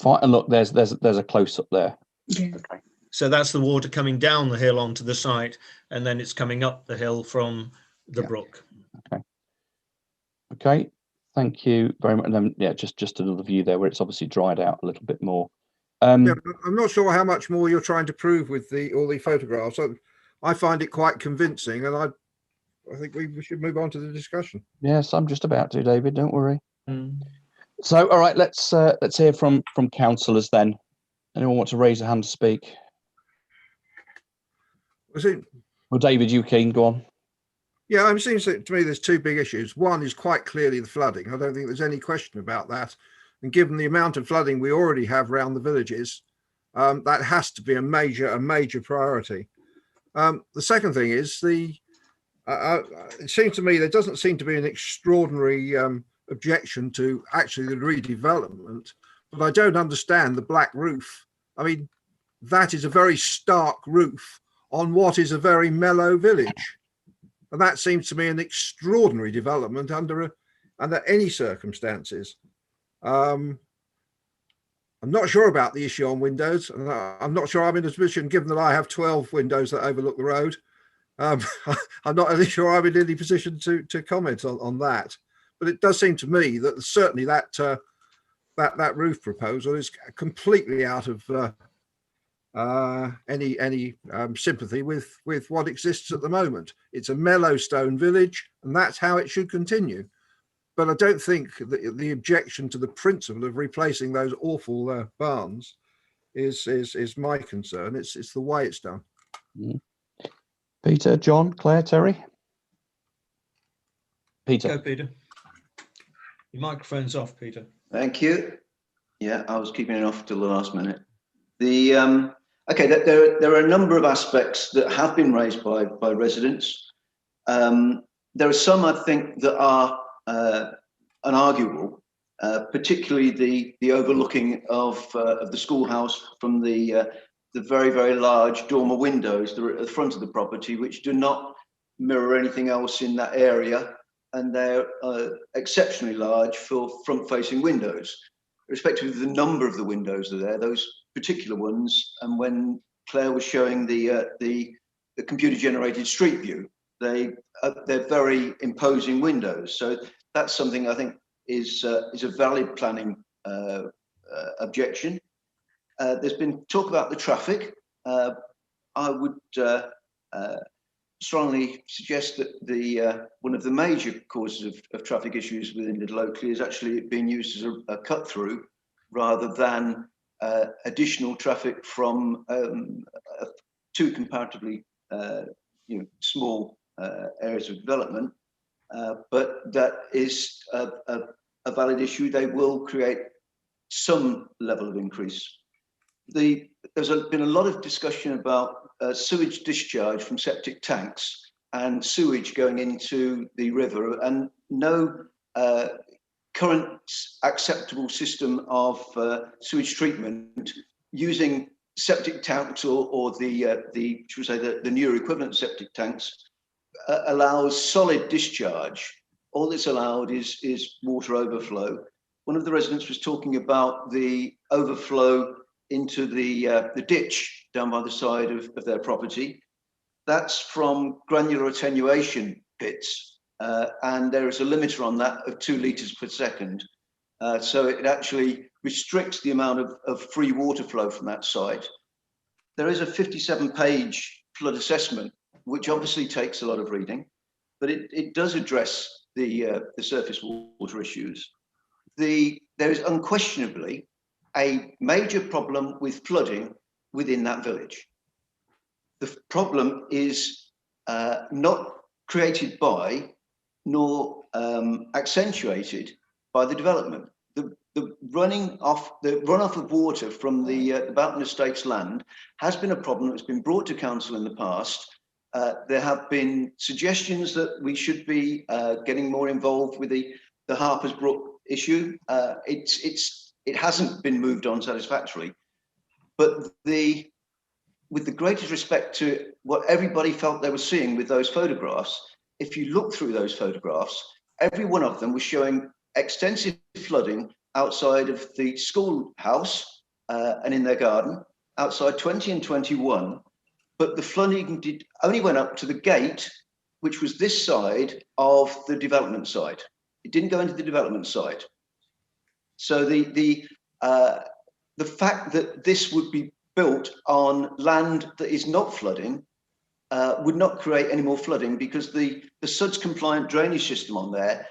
Fine. And look, there's a close up there. Yeah. Okay. So that's the water coming down the hill onto the site, and then it's coming up the hill from the brook. Okay. Okay. Thank you very much. And then just another view there where it's obviously dried out a little bit more. I'm not sure how much more you're trying to prove with all the photographs. I find it quite convincing, and I think we should move on to the discussion. Yes, I'm just about to, David. Don't worry. So, all right, let's hear from councillors then. Anyone want to raise a hand to speak? Well, David, you keen? Go on. Yeah, it seems to me there's two big issues. One is quite clearly the flooding. I don't think there's any question about that. And given the amount of flooding we already have around the villages, that has to be a major priority. The second thing is it seems to me there doesn't seem to be an extraordinary objection to actually the redevelopment, but I don't understand the black roof. I mean, that is a very stark roof on what is a very mellow village. And that seems to me an extraordinary development under any circumstances. I'm not sure about the issue on windows, and I'm not sure I'm in a position, given that I have 12 windows that overlook the road. I'm not really sure I'm in any position to comment on that. But it does seem to me that certainly that roof proposal is completely out of any sympathy with what exists at the moment. It's a mellow stone village, and that's how it should continue. But I don't think that the objection to the principle of replacing those awful barns is my concern. It's the way it's done. Peter, John, Claire, Terry. Peter. Go, Peter. Your microphone's off, Peter. Thank you. Yeah, I was keeping it off till the last minute. Okay, there are a number of aspects that have been raised by residents. There are some, I think, that are unarguable, particularly the overlooking of the schoolhouse from the very, very large dormer windows that are at the front of the property, which do not mirror anything else in that area, and they're exceptionally large for front-facing windows. Irrespective of the number of the windows that are there, those particular ones, and when Claire was showing the computer-generated street view, they're very imposing windows. So that's something I think is a valid planning objection. There's been talk about the traffic. I would strongly suggest that one of the major causes of traffic issues within Little Oakley is actually being used as a cut through rather than additional traffic from two comparatively small areas of development. But that is a valid issue. They will create some level of increase. There's been a lot of discussion about sewage discharge from septic tanks and sewage going into the river, and no current acceptable system of sewage treatment using septic tanks or the should we say the newer equivalent septic tanks allows solid discharge. All that's allowed is water overflow. One of the residents was talking about the overflow into the ditch down by the side of their property. That's from granular attenuation pits, and there is a limiter on that of 2 litres per second. So it actually restricts the amount of free water flow from that site. There is a 57-page flood assessment, which obviously takes a lot of reading, but it does address the surface water issues. There is unquestionably a major problem with flooding within that village. The problem is not created by nor accentuated by the development. The runoff of water from the Boughton Estates land has been a problem that's been brought to council in the past. There have been suggestions that we should be getting more involved with the Harper's Brook issue. It hasn't been moved on satisfactorily, but with the greatest respect to what everybody felt they were seeing with those photographs, if you look through those photographs, every one of them was showing extensive flooding outside of the schoolhouse and in their garden, outside 20 and 21, but the flooding only went up to the gate, which was this side of the development site. It didn't go into the development site. So the fact that this would be built on land that is not flooding would not create any more flooding, because the SUDS compliant drainage system on there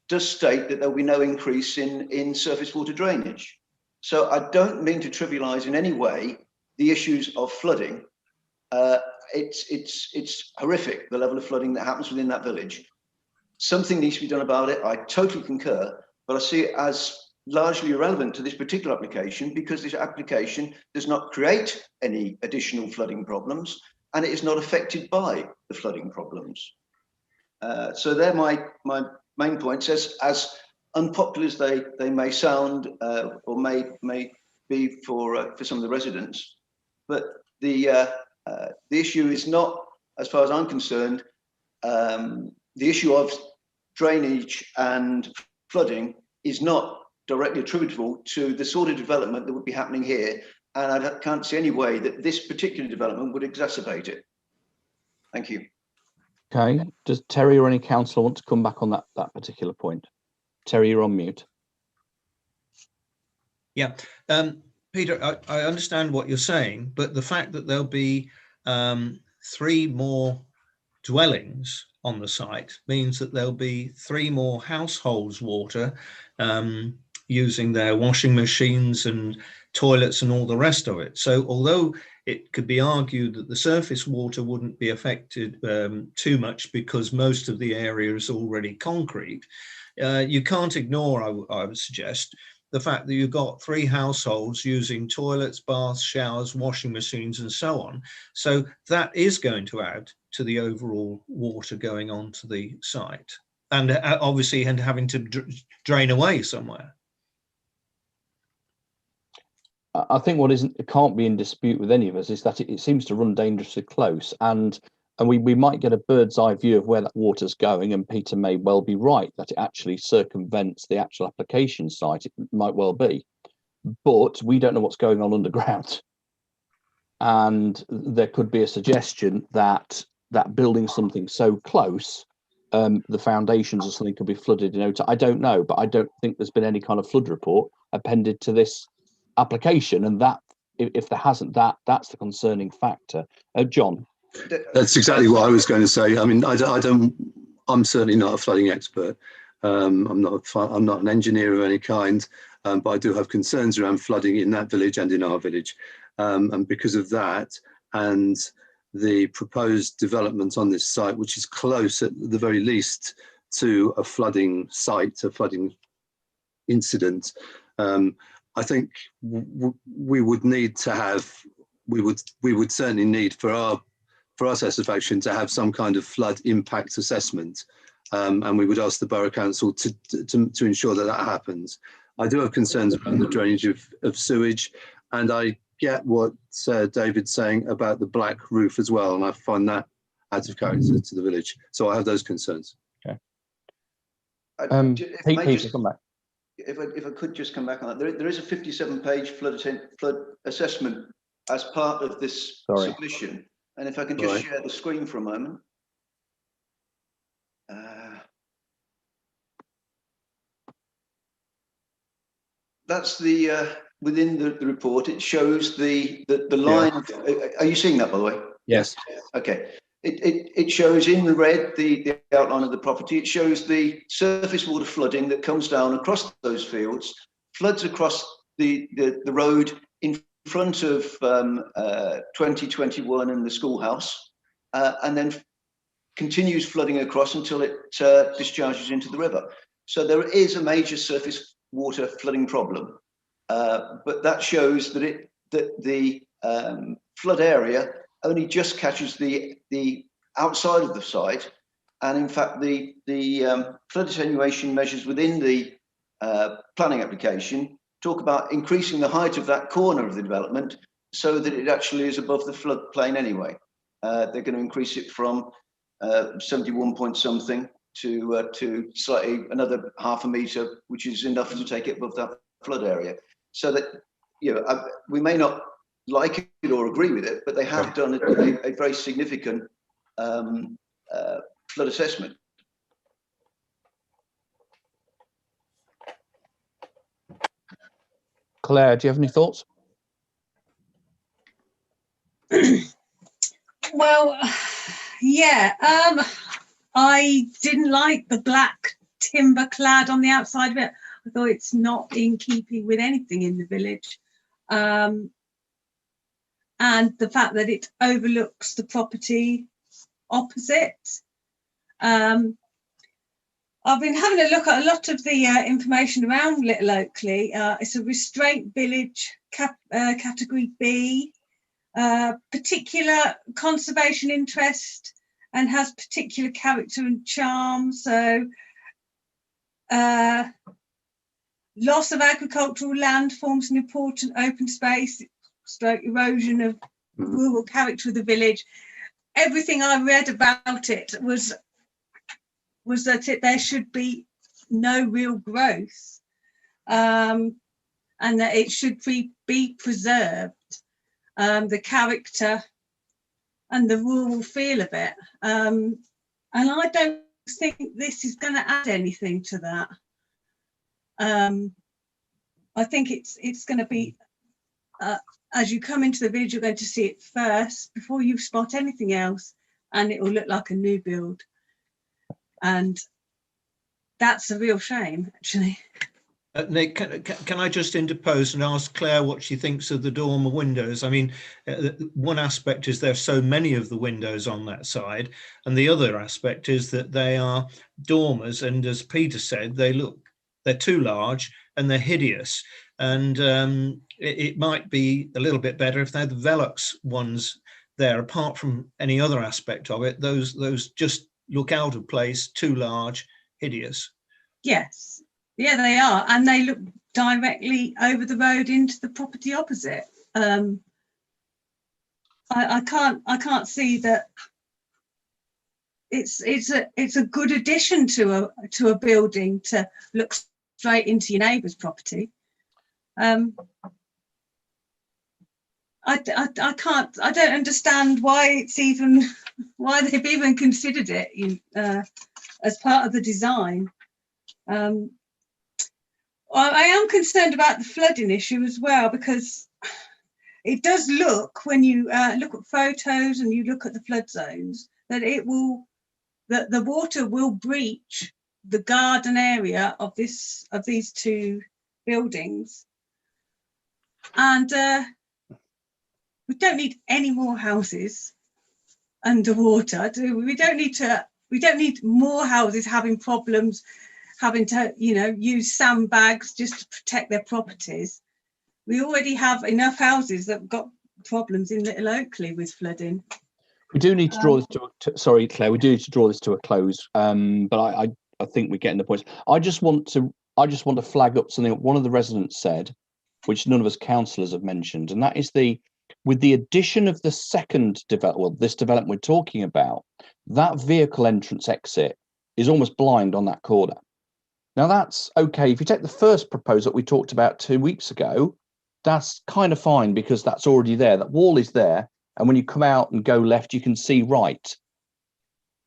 does state that there will be no increase in surface water drainage. So I don't mean to trivialize in any way the issues of flooding. It's horrific, the level of flooding that happens within that village. Something needs to be done about it. I totally concur, but I see it as largely irrelevant to this particular application, because this application does not create any additional flooding problems, and it is not affected by the flooding problems. So they're my main points. As unpopular as they may sound or may be for some of the residents, but the issue is not, as far as I'm concerned, the issue of drainage and flooding is not directly attributable to the sort of development that would be happening here, and I can't see any way that this particular development would exacerbate it. Thank you. Okay, does Terry or any councillor want to come back on that particular point? Terry, you're on mute. Yeah, Peter, I understand what you're saying, but the fact that there'll be 3 more dwellings on the site means that there'll be 3 more households' water using their washing machines and toilets and all the rest of it. So although it could be argued that the surface water wouldn't be affected too much because most of the area is already concrete, you can't ignore, I would suggest, the fact that you've got 3 households using toilets, baths, showers, washing machines, and so on. So that is going to add to the overall water going onto the site, and obviously having to drain away somewhere. I think what can't be in dispute with any of us is that it seems to run dangerously close, and and we might get a bird's eye view of where that water's going, and Peter may well be right that it actually circumvents the actual application site. It might well be, but we don't know what's going on underground. And there could be a suggestion that building something so close, the foundations or something could be flooded in no time. I don't know, but I don't think there's been any kind of flood report appended to this application, and that if there hasn't, that's the concerning factor. John. That's exactly what I was going to say. I mean, I'm certainly not a flooding expert. I'm not an engineer of any kind, but I do have concerns around flooding in that village and in our village. And because of that, and the proposed development on this site, which is close at the very least to a flooding site, a flooding incident, I think we would need to have, we would certainly need for our satisfaction to have some kind of flood impact assessment, and we would ask the Borough Council to ensure that happens. I do have concerns around the drainage of sewage, and I get what David's saying about the black roof as well, and I find that out of character to the village. So I have those concerns. Okay. Peter, come back. If I could just come back on that, there is a 57-page flood assessment as part of this submission. And if I can just share the screen for a moment. That's the within the report. It shows the line. Yeah. Are you seeing that, by the way? Yes. Okay. It shows in the red the outline of the property. It shows the surface water flooding that comes down across those fields, floods across the road in front of 2021 and the schoolhouse, and then continues flooding across until it discharges into the river. So there is a major surface water flooding problem, but that shows that the flood area only just catches the outside of the site, and in fact the flood attenuation measures within the planning application talk about increasing the height of that corner of the development so that it actually is above the floodplain anyway. They're going to increase it from 71 point something to slightly another half a metre, which is enough to take it above that flood area. So that, you know, we may not like it or agree with it, but they have done a very significant flood assessment. Claire, do you have any thoughts? Well, yeah, I didn't like the black timber clad on the outside of it. I thought it's not in keeping with anything in the village. And the fact that it overlooks the property opposite. I've been having a look at a lot of the information around Little Oakley. It's a restraint village, category B, particular conservation interest, and has particular character and charm. So loss of agricultural land forms an important open space, stroke erosion of rural character of the village. Everything I read about it was that there should be no real growth, and that it should be preserved, the character and the rural feel of it. And I don't think this is going to add anything to that. I think it's going to be, as you come into the village, you're going to see it first before you spot anything else, and it will look like a new build. And that's a real shame, actually. Nick, can I just interpose and ask Claire what she thinks of the dormer windows? I mean, one aspect is there's so many of the windows on that side, and the other aspect is that they are dormers, and as Peter said, they're too large and they're hideous. And it might be a little bit better if they had the Velux ones there. Apart from any other aspect of it, those just look out of place, too large, hideous. Yes, yeah, they are, and they look directly over the road into the property opposite. I can't see that it's a good addition to a building to look straight into your neighbour's property. I don't understand why they've even considered it as part of the design. I am concerned about the flooding issue as well, because it does look, when you look at photos and you look at the flood zones, that the water will breach the garden area of these two buildings, and we don't need any more houses underwater. We don't need more houses having problems, having to use sandbags just to protect their properties. We already have enough houses that have got problems in Little Oakley with flooding. We do need to draw this sorry, Claire, we do need to draw this to a close. But I think we're getting the point. I just want to flag up something that one of the residents said, which none of us councillors have mentioned, and that is with the addition of the second this development we're talking about, that vehicle entrance exit is almost blind on that corner. Now that's okay. If you take the first proposal that we talked about 2 weeks ago, that's kind of fine because that's already there. That wall is there. And when you come out and go left, you can see right.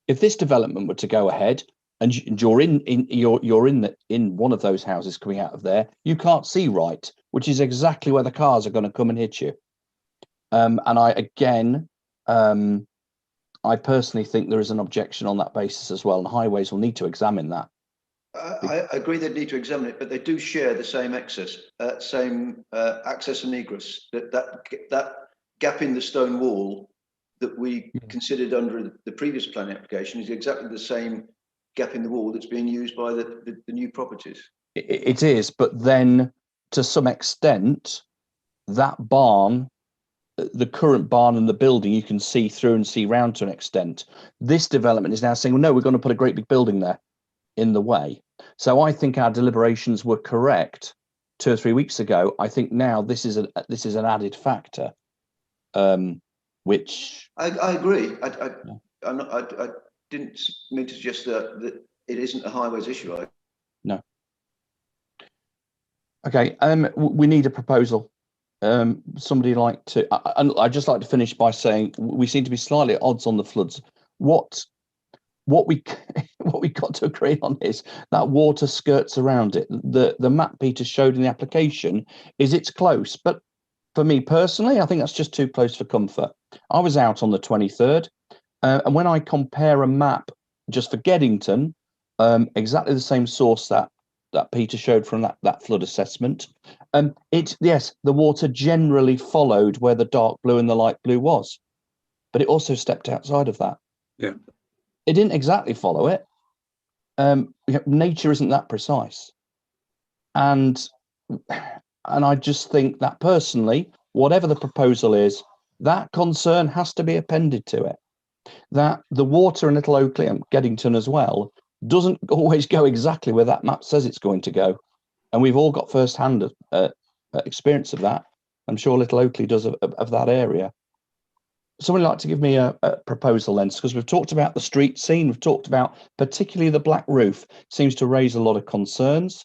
If this development were to go ahead and you're in one of those houses coming out of there, you can't see right, which is exactly where the cars are going to come and hit you. And I personally think there is an objection on that basis as well, and highways will need to examine that. I agree they need to examine it, but they do share the same access and egress. That gap in the stone wall that we considered under the previous planning application is exactly the same gap in the wall that's being used by the new properties. It is, but then to some extent, that barn, the current barn and the building, you can see through and see round to an extent. This development is now saying, well, no, we're going to put a great big building there in the way. So I think our deliberations were correct 2 or 3 weeks ago. I think now this is an added factor, which I agree. I didn't mean to suggest that it isn't a highways issue. No. Okay. We need a proposal. Somebody like to. I'd just like to finish by saying we seem to be slightly at odds on the floods. What we got to agree on is that water skirts around it. The map Peter showed in the application is it's close, but for me personally, I think that's just too close for comfort. I was out on the 23rd, and when I compare a map just for Geddington, exactly the same source that Peter showed from that flood assessment, yes, the water generally followed where the dark blue and the light blue was, but it also stepped outside of that. Yeah. It didn't exactly follow it. Nature isn't that precise. And I just think that personally, whatever the proposal is, that concern has to be appended to it. That the water in Little Oakley and Geddington as well doesn't always go exactly where that map says it's going to go. And we've all got first-hand experience of that. I'm sure Little Oakley does of that area. Somebody like to give me a proposal then, because we've talked about the street scene, we've talked about particularly the black roof seems to raise a lot of concerns.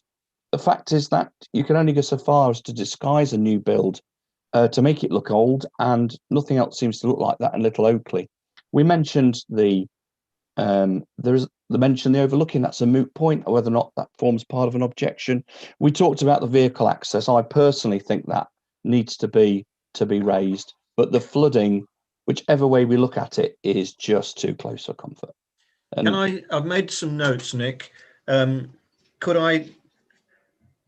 The fact is that you can only go so far as to disguise a new build to make it look old, and nothing else seems to look like that in Little Oakley. We mentioned the overlooking. That's a moot point, or whether or not that forms part of an objection. We talked about the vehicle access. I personally think that needs to be raised, but the flooding, whichever way we look at it, is just too close for comfort. And I've made some notes, Nick. Could I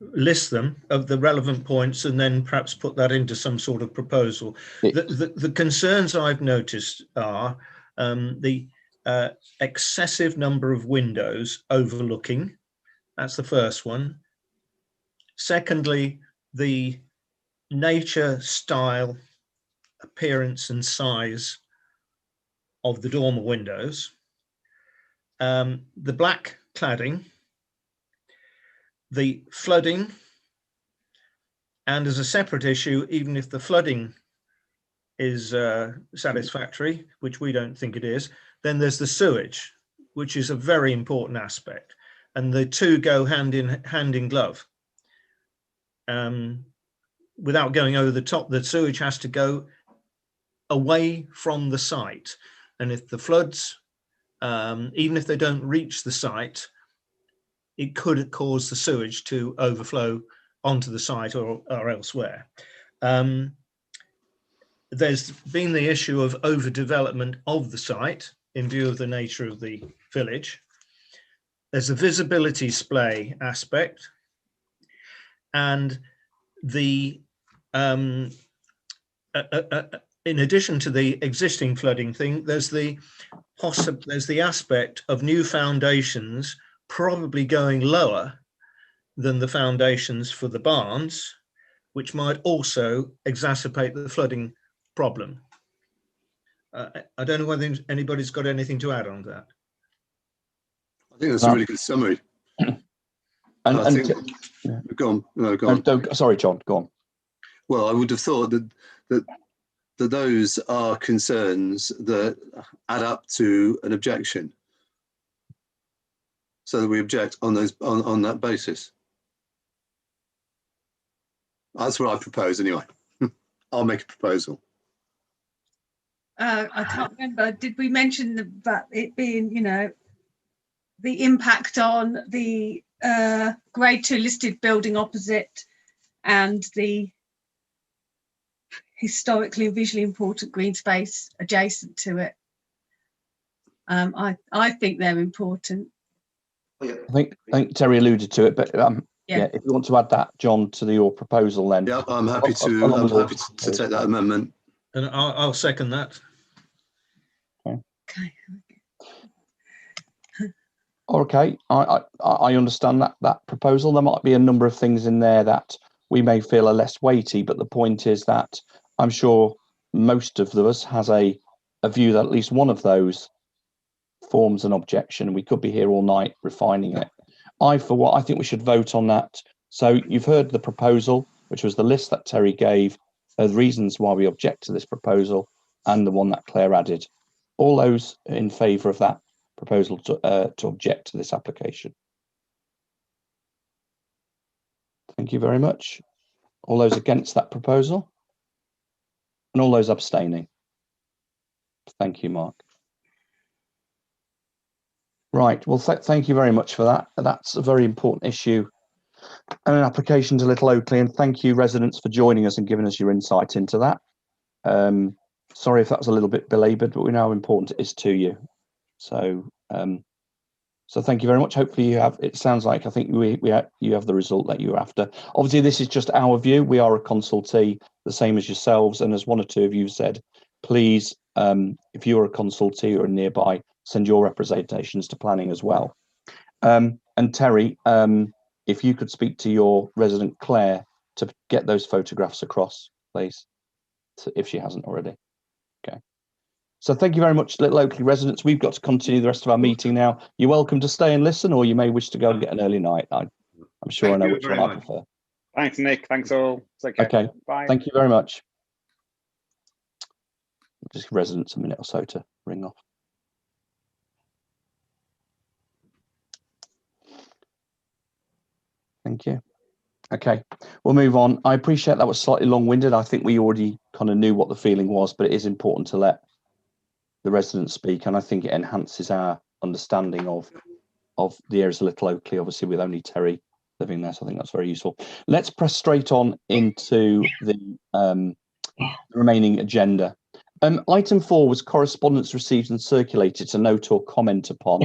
list them of the relevant points and then perhaps put that into some sort of proposal? The concerns I've noticed are the excessive number of windows overlooking. That's the first one. Secondly, the nature, style, appearance and size of the dormer windows, the black cladding, the flooding, and as a separate issue, even if the flooding is satisfactory, which we don't think it is, then there's the sewage. which is a very important aspect, and the two go hand in glove. Without going over the top, the sewage has to go away from the site, and if the floods, even if they don't reach the site, it could cause the sewage to overflow onto the site or elsewhere. There's been the issue of overdevelopment of the site in view of the nature of the village. There's a visibility display aspect, and the in addition to the existing flooding thing, there's the aspect of new foundations probably going lower than the foundations for the barns, which might also exacerbate the flooding problem. I don't know whether anybody's got anything to add on that. I think that's a really good summary. Go on. No, go on. Sorry, John, go on. Well, I would have thought that those are concerns that add up to an objection, so that we object on that basis. That's what I propose anyway. I'll make a proposal. I can't remember. Did we mention that it being, the impact on the grade 2 listed building opposite and the historically and visually important green space adjacent to it? I think they're important. I think Terry alluded to it, but yeah, if you want to add that, John, to your proposal, then yeah, I'm happy to take that amendment, and I'll second that. Okay, I understand that proposal. There might be a number of things in there that we may feel are less weighty, but the point is that I'm sure most of us has a view that at least one of those forms an objection. We could be here all night refining it. I think we should vote on that. So you've heard the proposal, which was the list that Terry gave, the reasons why we object to this proposal, and the one that Claire added. All those in favour of that proposal to object to this application? Thank you very much. All those against that proposal? And all those abstaining? Thank you, Mark. Right, well, thank you very much for that. That's a very important issue and an application to Little Oakley, and thank you, residents, for joining us and giving us your insight into that. Sorry if that was a little bit belaboured, but we know how important it is to you. So thank you very much. Hopefully you have, it sounds like, I think you have the result that you're after. Obviously, this is just our view. We are a consultee, the same as yourselves. And as one or two of you said, please, if you're a consultee or nearby, send your representations to planning as well. And Terry, if you could speak to your resident Claire to get those photographs across, please, if she hasn't already. Okay. So thank you very much, Little Oakley residents. We've got to continue the rest of our meeting now. You're welcome to stay and listen, or you may wish to go and get an early night. I'm sure I know which one I prefer. Thanks, Nick. Thanks all. Take care. Okay. Bye. Thank you very much. Just residents a minute or so to ring off. Thank you. Okay, we'll move on. I appreciate that was slightly long-winded. I think we already kind of knew what the feeling was, but it is important to let the residents speak, and I think it enhances our understanding of the areas of Little Oakley, obviously with only Terry living there, so I think that's very useful. Let's press straight on into the remaining agenda. Item 4 was correspondence received and circulated to note or comment upon.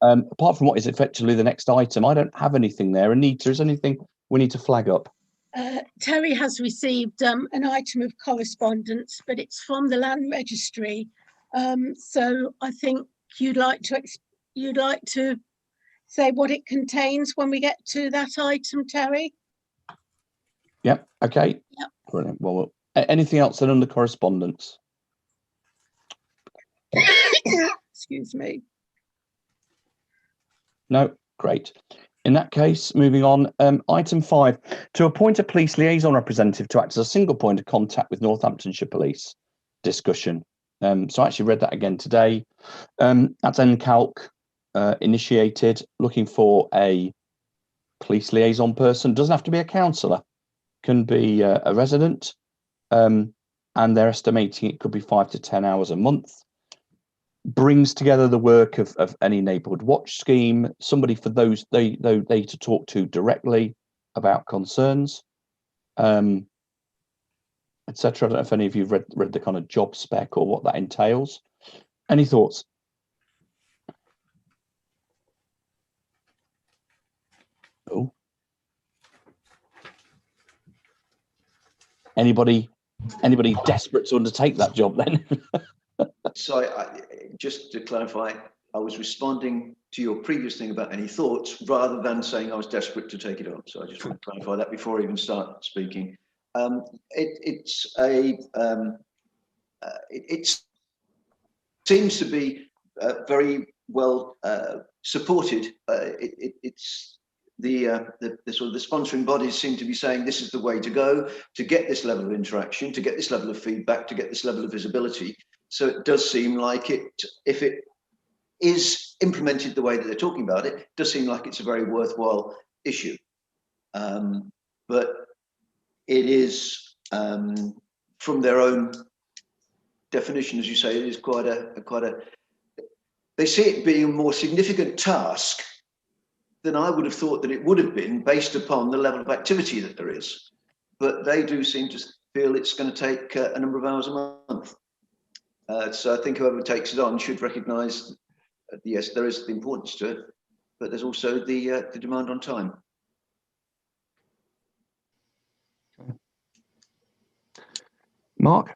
Apart from what is effectively the next item, I don't have anything there. Anita, is anything we need to flag up? Terry has received an item of correspondence, but it's from the Land Registry. So I think you'd like to say what it contains when we get to that item, Terry? Yep. Okay. Yep. Brilliant. Well, anything else then under correspondence? Excuse me. No. Great. In that case, moving on, item 5, to appoint a police liaison representative to act as a single point of contact with Northamptonshire Police. Discussion. So I actually read that again today. That's NCALC initiated looking for a police liaison person. Doesn't have to be a councillor, can be a resident, and they're estimating it could be 5 to 10 hours a month. Brings together the work of any neighbourhood watch scheme, somebody for those they to talk to directly about concerns, etc. I don't know if any of you read the kind of job spec or what that entails. Any thoughts? Oh, anybody desperate to undertake that job then? So just to clarify, I was responding to your previous thing about any thoughts rather than saying I was desperate to take it on. So I just want to clarify that before I even start speaking. It seems to be very well supported. It's the sort of the sponsoring bodies seem to be saying this is the way to go to get this level of interaction, to get this level of feedback, to get this level of visibility. So it does seem like if it is implemented the way that they're talking about it, does seem like it's a very worthwhile issue. But it is, from their own definition, as you say, it is quite a. They see it being a more significant task than I would have thought that it would have been based upon the level of activity that there is. But they do seem to feel it's going to take a number of hours a month. So I think whoever takes it on should recognise, yes, there is the importance to it, but there's also the demand on time. Mark?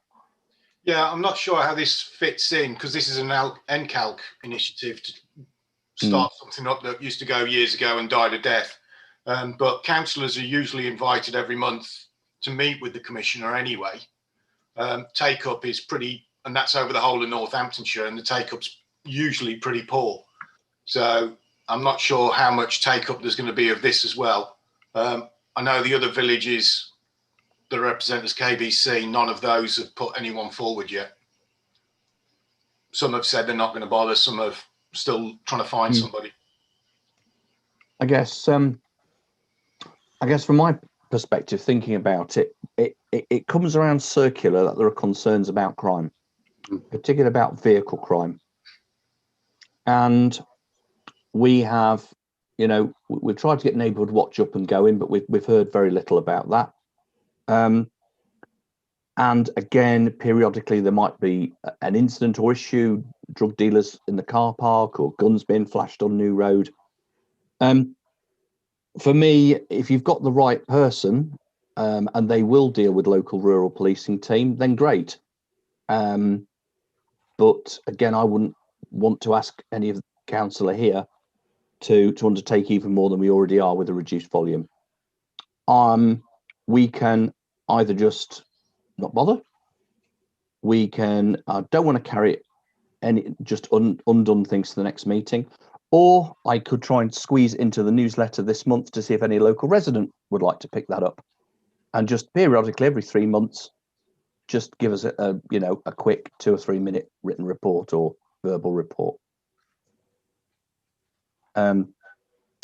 Yeah, I'm not sure how this fits in because this is an NCALC initiative to start something up that used to go years ago and died a death. But councillors are usually invited every month to meet with the commissioner anyway. Take up is pretty, and that's over the whole of Northamptonshire, and the take up's usually pretty poor. So I'm not sure how much take up there's going to be of this as well. I know the other villages that represent as KBC, none of those have put anyone forward yet. Some have said they're not going to bother, some have still trying to find somebody. I guess from my perspective, thinking about it, it comes around circular that there are concerns about crime, particularly about vehicle crime. And we have, we've tried to get Neighbourhood Watch up and going, but we've heard very little about that. And again, periodically there might be an incident or issue, drug dealers in the car park or guns being flashed on New Road. For me, if you've got the right person and they will deal with local rural policing team, then great. But again, I wouldn't want to ask any of the councillor here to undertake even more than we already are with a reduced volume. We can either just not bother. We can don't want to carry any just undone things to the next meeting, or I could try and squeeze into the newsletter this month to see if any local resident would like to pick that up, and just periodically every 3 months, just give us a quick 2 or 3 minute written report or verbal report.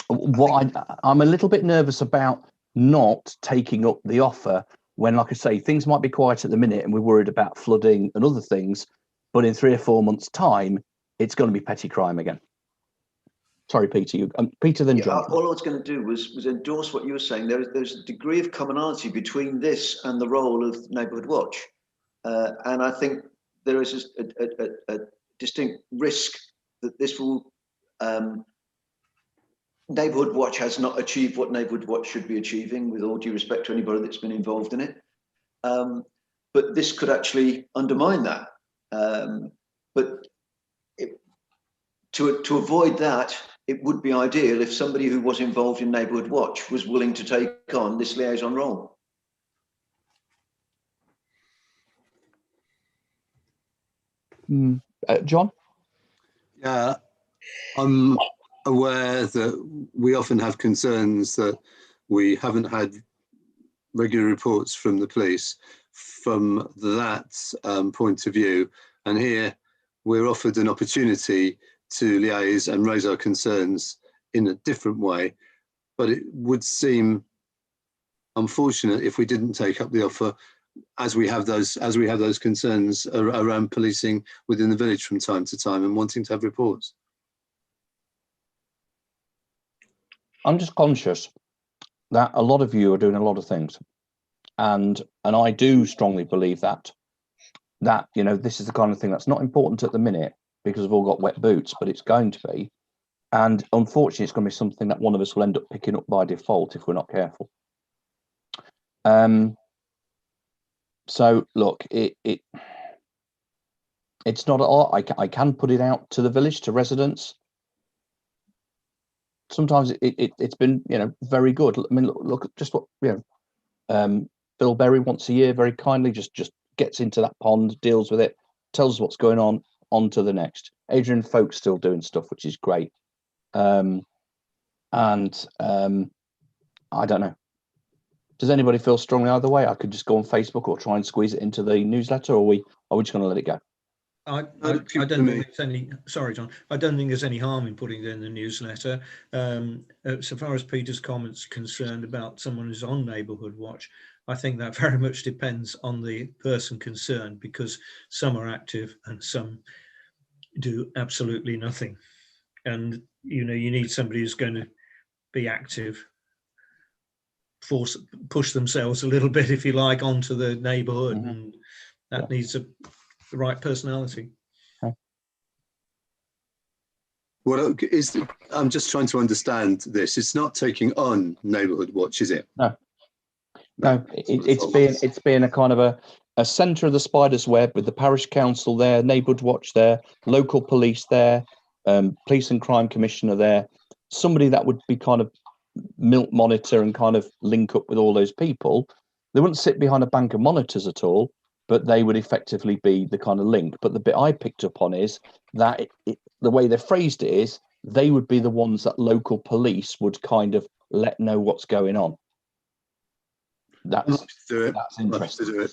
What I'm a little bit nervous about not taking up the offer when, like I say, things might be quiet at the minute and we're worried about flooding and other things, but in 3 or 4 months' time, it's going to be petty crime again. Sorry, Peter. Peter, then John. All I was going to do was endorse what you were saying. There's a degree of commonality between this and the role of Neighbourhood Watch, and I think there is a distinct risk that this will. Neighbourhood Watch has not achieved what Neighbourhood Watch should be achieving, with all due respect to anybody that's been involved in it. But this could actually undermine that. But to avoid that, it would be ideal if somebody who was involved in Neighbourhood Watch was willing to take on this liaison role. John? Yeah, I'm aware that we often have concerns that we haven't had regular reports from the police from that point of view. And here we're offered an opportunity to liaise and raise our concerns in a different way. But it would seem unfortunate if we didn't take up the offer, as we have those concerns around policing within the village from time to time and wanting to have reports. I'm just conscious that a lot of you are doing a lot of things, and I do strongly believe that you know, this is the kind of thing that's not important at the minute because we've all got wet boots, but it's going to be, and unfortunately, it's going to be something that one of us will end up picking up by default if we're not careful. So look, it's not at all. I can put it out to the village, to residents. Sometimes it's been, you know, very good. I mean, look at just what, you know, Bill Berry once a year very kindly just gets into that pond, deals with it, tells us what's going on to the next. Adrian Folk's still doing stuff, which is great. I don't know. Does anybody feel strongly either way? I could just go on Facebook or try and squeeze it into the newsletter, or are we just going to let it go? I don't think there's any. Sorry, John. I don't think there's any harm in putting it in the newsletter. So far as Peter's comments are concerned about someone who's on Neighbourhood Watch, I think that very much depends on the person concerned, because some are active and some do absolutely nothing. And you know, you need somebody who's going to be active, push themselves a little bit, if you like, onto the neighbourhood, and that needs the right personality. Okay. What is? I'm just trying to understand this. It's not taking on Neighbourhood Watch, is it? No. It's been a kind of a centre of the spider's web, with the parish council there, Neighbourhood Watch there, local police there, police and crime commissioner there, somebody that would be kind of milk monitor and kind of link up with all those people. They wouldn't sit behind a bank of monitors at all, but they would effectively be the kind of link. But the bit I picked up on is that the way they phrased it is they would be the ones that local police would kind of let know what's going on. That's interesting.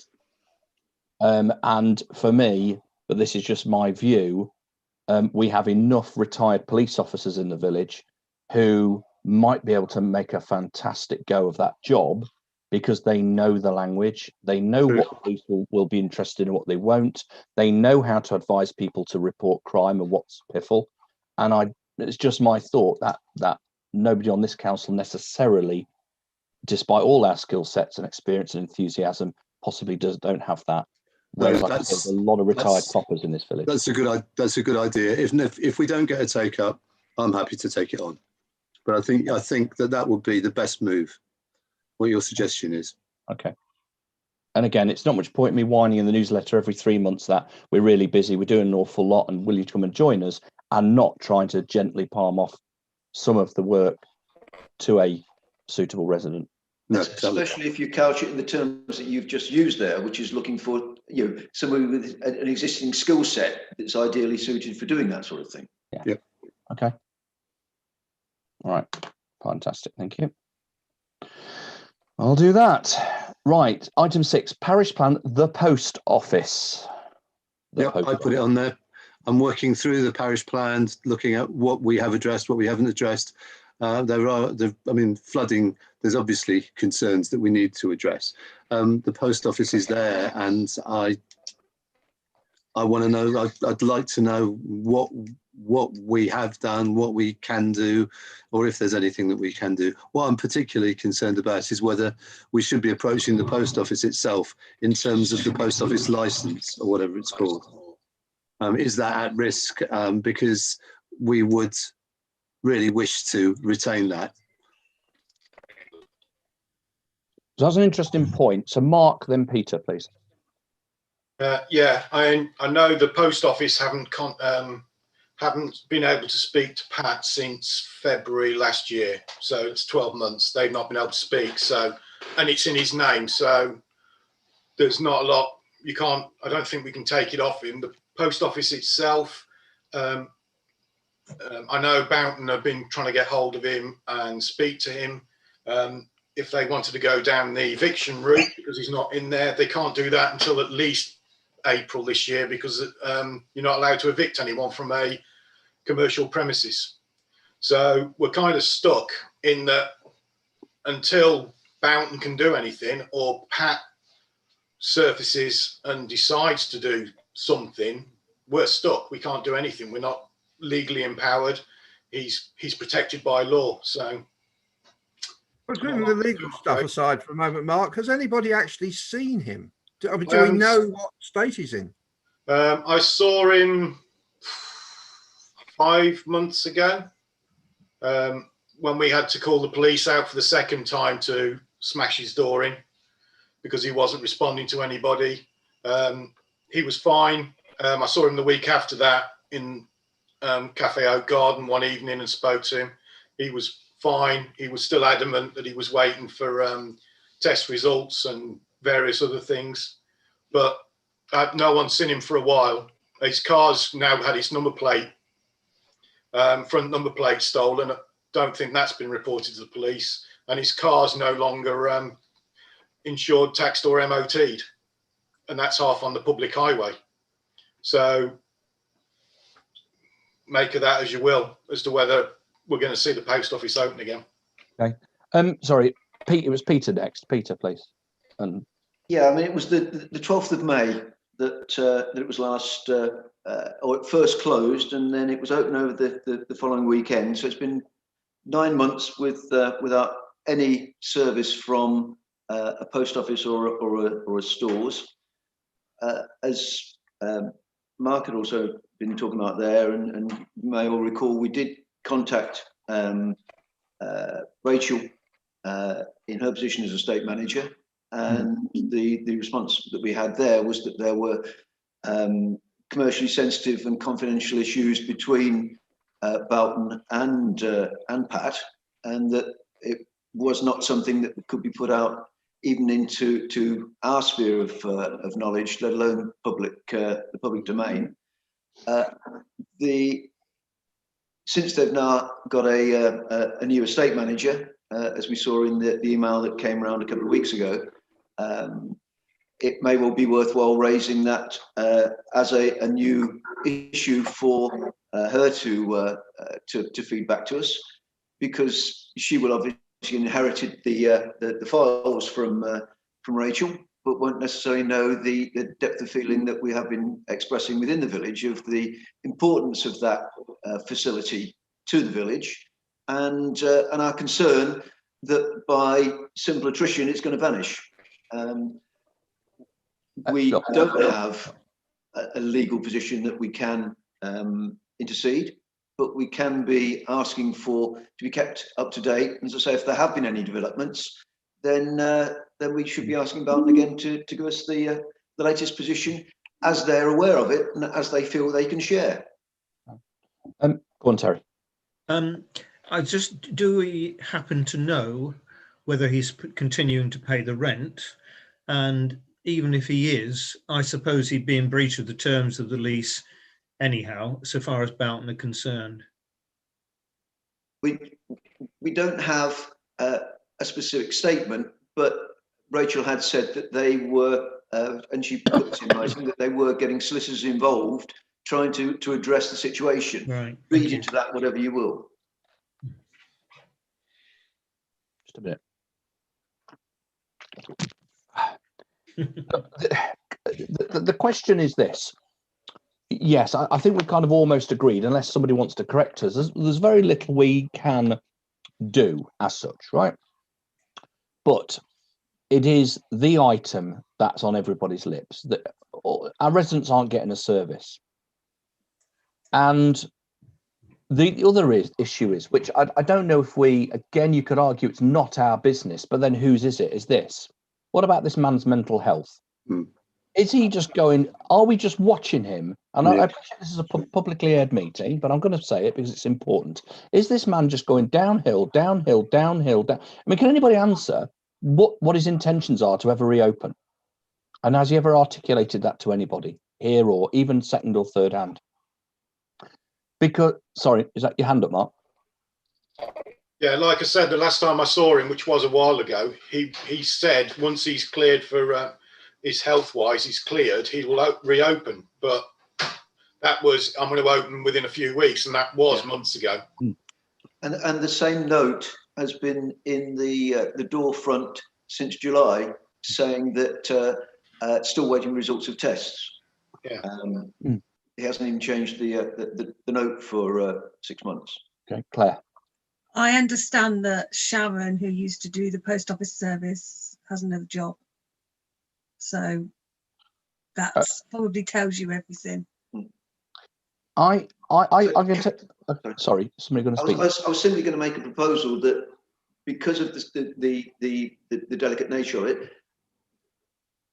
And for me, but this is just my view, we have enough retired police officers in the village who might be able to make a fantastic go of that job, because they know the language, they know what people will be interested in, what they won't, they know how to advise people to report crime and what's piffle. And it's just my thought that nobody on this council necessarily, despite all our skill sets and experience and enthusiasm, possibly don't have that. Whereas there's a lot of retired coppers in this village. That's a good idea. If we don't get a take up, I'm happy to take it on. But I think that would be the best move. What your suggestion is. Okay. And again, it's not much point me whining in the newsletter every 3 months that we're really busy, we're doing an awful lot, and will you come and join us, and not trying to gently palm off some of the work to a suitable resident. No, especially if you couch it in the terms that you've just used there, which is looking for, you know, somebody with an existing skill set that's ideally suited for doing that sort of thing. Yeah. Okay. All right. Fantastic. Thank you. I'll do that. Right. Item 6, parish plan, the post office. I put it on there. I'm working through the parish plans, looking at what we have addressed, what we haven't addressed. Flooding, there's obviously concerns that we need to address. The post office is there, and I want to know, I'd like to know what we have done, what we can do, or if there's anything that we can do. What I'm particularly concerned about is whether we should be approaching the post office itself in terms of the post office license, or whatever it's called. Is that at risk? Because we would really wish to retain that. That's an interesting point. So Mark, then Peter, please. Yeah, I know the post office haven't been able to speak to Pat since February last year. So it's 12 months. They've not been able to speak. So, and it's in his name. So there's not a lot. I don't think we can take it off him. The post office itself, I know Bounton have been trying to get hold of him and speak to him. If they wanted to go down the eviction route, because he's not in there, they can't do that until at least April this year, because you're not allowed to evict anyone from a commercial premises. So we're kind of stuck in that until Bounton can do anything, or Pat surfaces and decides to do something, we're stuck. We can't do anything. We're not legally empowered. He's protected by law. So, putting the legal stuff aside for a moment, Mark, has anybody actually seen him? Do we know what state he's in? I saw him 5 months ago when we had to call the police out for the second time to smash his door in because he wasn't responding to anybody. He was fine. I saw him the week after that in Cafe Oak Garden one evening and spoke to him. He was fine. He was still adamant that he was waiting for test results and various other things, but no one's seen him for a while. His car's now had its number plate, front number plate stolen. I don't think that's been reported to the police, and his car's no longer insured, taxed or MOT'd, and that's half on the public highway. So make of that as you will, as to whether we're going to see the post office open again. Okay. Sorry, Pete. It was Peter next. Peter, please. Yeah, I mean, it was the 12th of May that it was last, or it first closed, and then it was open over the following weekend. So it's been 9 months without any service from a post office or a stores. As Mark had also been talking about there, and you may all recall, we did contact Rachel in her position as estate manager, and the response that we had there was that there were commercially sensitive and confidential issues between Bounton and Pat, and that it was not something that could be put out even into our sphere of knowledge, let alone the public domain. Since they've now got a new estate manager, as we saw in the email that came around a couple of weeks ago, it may well be worthwhile raising that as a new issue for her to feed back to us, because she will obviously inherited the files from Rachel, but won't necessarily know the depth of feeling that we have been expressing within the village of the importance of that facility to the village, and our concern that by simple attrition it's going to vanish. We don't have a legal position that we can intercede, but we can be asking to be kept up to date. As I say, if there have been any developments, then we should be asking Bounton again to give us the latest position, as they're aware of it and as they feel they can share. Go on, Terry. Do we happen to know whether he's continuing to pay the rent? And even if he is, I suppose he'd be in breach of the terms of the lease anyhow, so far as Bounton are concerned. We don't have a specific statement, but Rachel had said that they were, and she put this in writing, that they were getting solicitors involved, trying to address the situation. Right. Read into that whatever you will. Just a minute. The question is this. Yes, I think we've kind of almost agreed, unless somebody wants to correct us. There's very little we can do as such, right? But it is the item that's on everybody's lips, that our residents aren't getting a service. And the other issue is, which I don't know if again, you could argue it's not our business, but then whose is it, is this? What about this man's mental health? Is he just going, are we just watching him? And I appreciate this is a publicly aired meeting, but I'm going to say it because it's important. Is this man just going downhill, downhill, downhill, down? I mean, can anybody answer what his intentions are to ever reopen? And has he ever articulated that to anybody here or even second or third hand? Because, sorry, is that your hand up, Mark? Yeah, like I said, the last time I saw him, which was a while ago, he said once he's cleared for his health-wise, he's cleared, he will reopen. But that was, I'm going to open within a few weeks, and that was months ago. And the same note has been in the door front since July, saying that still waiting results of tests. Yeah. He hasn't even changed the note for 6 months. Okay, Claire. I understand that Sharon, who used to do the post office service, has another job. So that probably tells you everything. I'm going to. Sorry, somebody going to speak. I was simply going to make a proposal that, because of the delicate nature of it,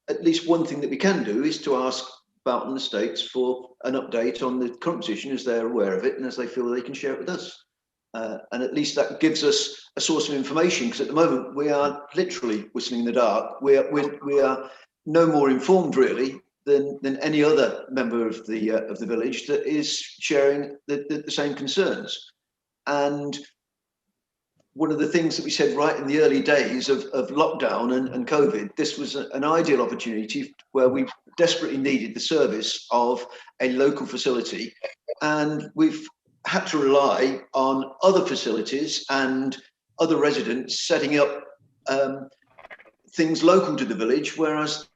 at least one thing that we can do is to ask Boughton Estates for an update on the current position, as they're aware of it and as they feel they can share it with us. And at least that gives us a source of information, because at the moment we are literally whistling in the dark. We are no more informed really than any other member of the village that is sharing the same concerns. And one of the things that we said right in the early days of lockdown and COVID, this was an ideal opportunity where we desperately needed the service of a local facility, and we've had to rely on other facilities and other residents setting up things local to the village, whereas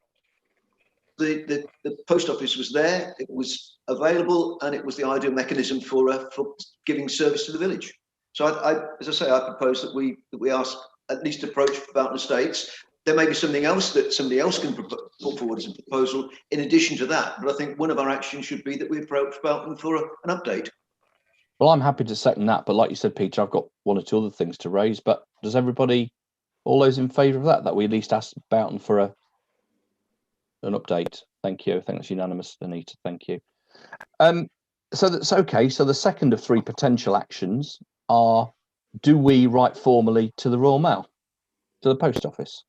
the post office was there, it was available, and it was the ideal mechanism for giving service to the village. So as I say, I propose that we ask, at least approach Boughton Estates. There may be something else that somebody else can put forward as a proposal in addition to that, but I think one of our actions should be that we approach Boughton for an update. Well, I'm happy to second that, but like you said, Peter, I've got one or two other things to raise. But does everybody, all those in favour of that we at least ask Boughton for an update? Thank you. I think that's unanimous, Anita. Thank you. So that's okay. So the second of three potential actions are: do we write formally to the Royal Mail, to the post office,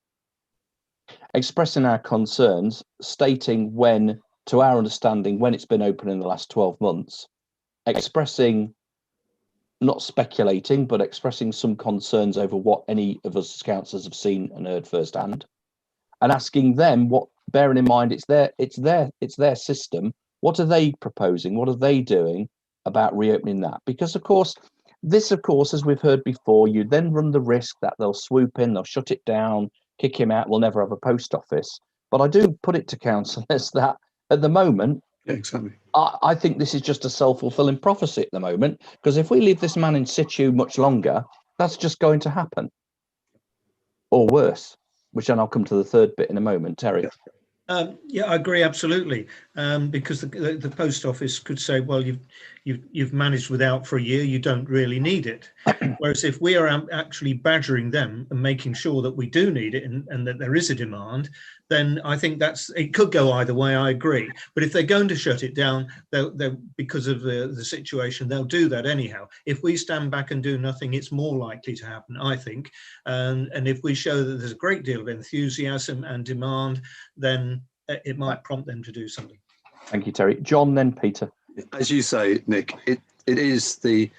expressing our concerns, stating when, to our understanding, when it's been open in the last 12 months, expressing, not speculating, but expressing some concerns over what any of us as councillors have seen and heard firsthand, and asking them what, bearing in mind it's their system, what are they proposing, what are they doing about reopening that? Because of course, as we've heard before, you then run the risk that they'll swoop in, they'll shut it down, kick him out, we'll never have a post office. But I do put it to councillors that at the moment, exactly, I think this is just a self-fulfilling prophecy at the moment, because if we leave this man in situ much longer, that's just going to happen, or worse, which then I'll come to the third bit in a moment. Terry. Yeah, I agree absolutely, because the post office could say, well, you've managed without for a year, you don't really need it. Whereas if we are actually badgering them and making sure that we do need it and that there is a demand, then I think it could go either way. I agree. But if they're going to shut it down, they'll because of the situation, they'll do that anyhow. If we stand back and do nothing, it's more likely to happen, I think. And if we show that there's a great deal of enthusiasm and demand, then it might prompt them to do something. Thank you, Terry. John, then Peter. As you say, Nick, it is the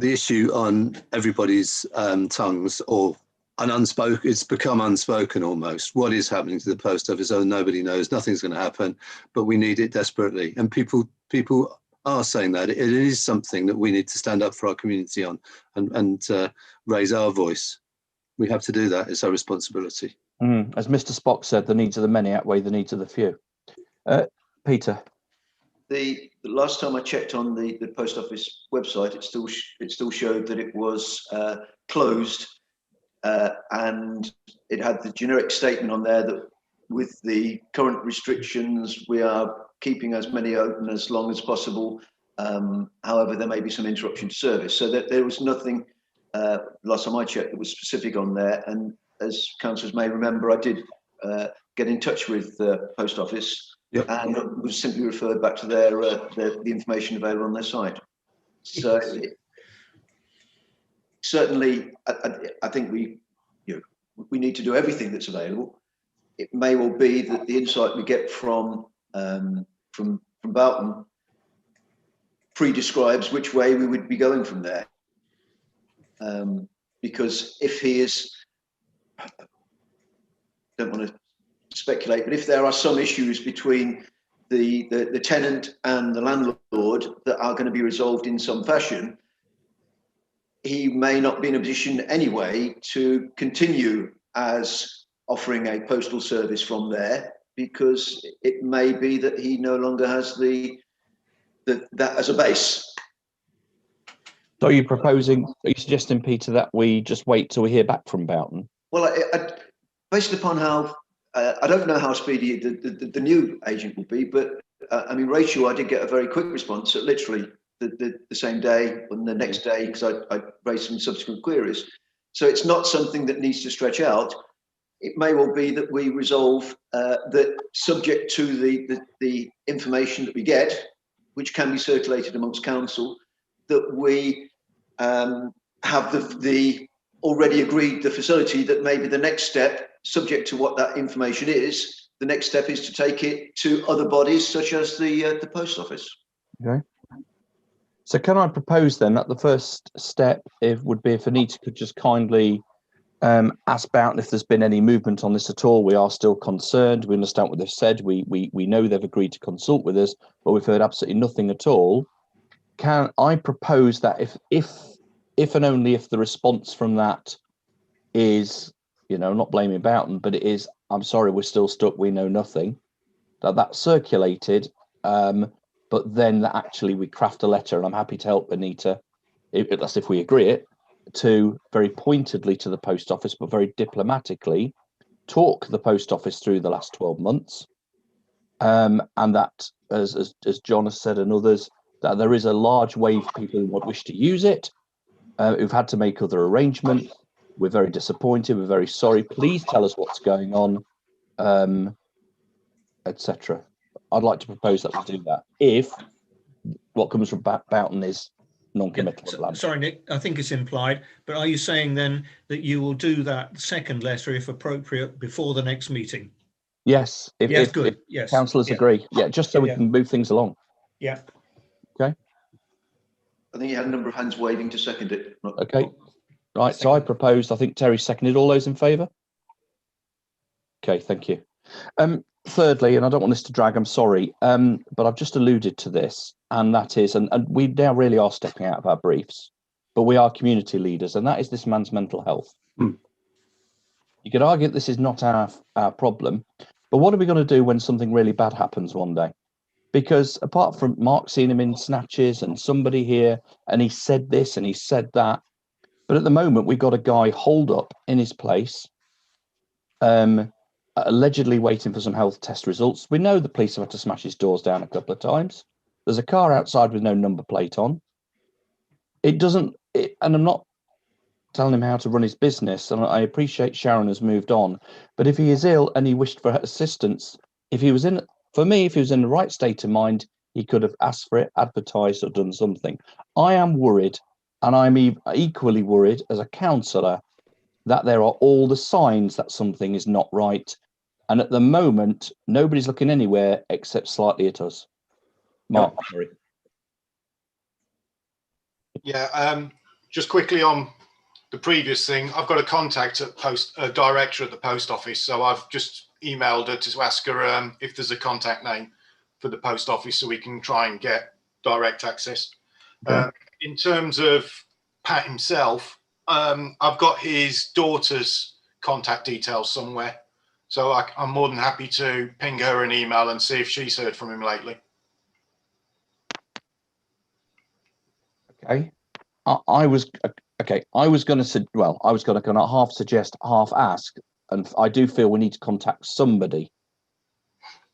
issue on everybody's tongues, or an unspoken. It's become unspoken almost. What is happening to the post office? Oh, nobody knows. Nothing's going to happen, but we need it desperately. And people are saying that it is something that we need to stand up for our community on and raise our voice. We have to do that. It's our responsibility. As Mr. Spock said, the needs of the many outweigh the needs of the few. Peter. The last time I checked on the post office website, it still showed that it was closed, and it had the generic statement on there that with the current restrictions, we are keeping as many open as long as possible. However, there may be some interruption to service, so that there was nothing last time I checked that was specific on there. And as councillors may remember, I did get in touch with the post office. Yep. And was simply referred back to the information available on their site. So certainly, I think we need to do everything that's available. It may well be that the insight we get from Boughton pre-describes which way we would be going from there. Because if he is, don't want to speculate, but if there are some issues between the tenant and the landlord that are going to be resolved in some fashion, he may not be in a position anyway to continue as offering a postal service from there, because it may be that he no longer has that as a base. So are you suggesting, Peter, that we just wait till we hear back from Boughton? Well, based upon how, I don't know how speedy the new agent will be, but I mean, Rachel, I did get a very quick response, literally the same day and the next day, because I raised some subsequent queries. So it's not something that needs to stretch out. It may well be that we resolve that, subject to the information that we get, which can be circulated amongst council, that we have the already agreed the facility, that maybe the next step, subject to what that information is, the next step is to take it to other bodies such as the post office. Okay. So can I propose then that the first step would be if Anita could just kindly ask Boughton if there's been any movement on this at all. We are still concerned. We understand what they've said. We know they've agreed to consult with us, but we've heard absolutely nothing at all. Can I propose that if and only if the response from that is, not blaming Boughton, but it is, I'm sorry, we're still stuck, we know nothing, that's circulated, but then that actually we craft a letter, and I'm happy to help Anita, that's if we agree it, to very pointedly to the post office, but very diplomatically talk the post office through the last 12 months, and that, as John has said and others, that there is a large wave of people who would wish to use it, who've had to make other arrangements. We're very disappointed. We're very sorry. Please tell us what's going on, etc. I'd like to propose that we do that if what comes from Boughton is non-committal. Yeah, sorry, Nick, I think it's implied, but are you saying then that you will do that second letter, if appropriate, before the next meeting? Yes. If councillors agree. Yeah, just so we can move things along. Yeah. Okay. I think you had a number of hands waving to second it. Okay. Right. So I proposed, I think Terry seconded. All those in favour? Okay, thank you. Thirdly, and I don't want this to drag, I'm sorry, but I've just alluded to this, and that is, and we now really are stepping out of our briefs, but we are community leaders, and that is this man's mental health. You could argue that this is not our problem, but what are we going to do when something really bad happens one day? Because apart from Mark seeing him in snatches and somebody here, and he said this and he said that, but at the moment we've got a guy holed up in his place, allegedly waiting for some health test results. We know the police have had to smash his doors down a couple of times. There's a car outside with no number plate on. And I'm not telling him how to run his business, and I appreciate Sharon has moved on, but if he is ill and he wished for assistance, if he was in the right state of mind, he could have asked for it, advertised, or done something. I am worried, and I'm equally worried as a councillor, that there are all the signs that something is not right. And at the moment, nobody's looking anywhere except slightly at us. Mark, sorry. Yeah, just quickly on the previous thing, I've got a contact at director at the post office, so I've just emailed her to ask her if there's a contact name for the post office so we can try and get direct access. Okay. In terms of Pat himself, I've got his daughter's contact details somewhere, so I'm more than happy to ping her an email and see if she's heard from him lately. Okay, I was going to half suggest, half ask, and I do feel we need to contact somebody,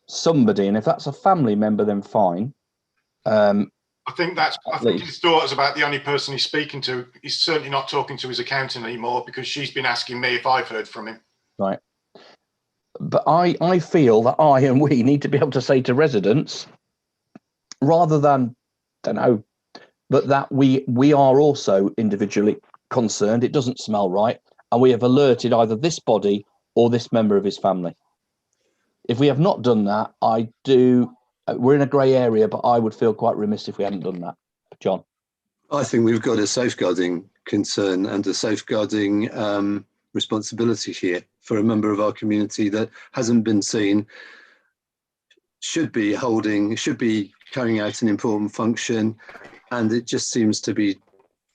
and if that's a family member, then fine. I think his daughter's about the only person he's speaking to. He's certainly not talking to his accountant anymore, because she's been asking me if I've heard from him. Right. But I feel that I and we need to be able to say to residents, rather than, don't know, but that we are also individually concerned. It doesn't smell right, and we have alerted either this body or this member of his family. If we have not done that, we're in a grey area, but I would feel quite remiss if we hadn't done that. John? I think we've got a safeguarding concern and a safeguarding responsibility here for a member of our community that hasn't been seen. should be carrying out an important function, and it just seems to be,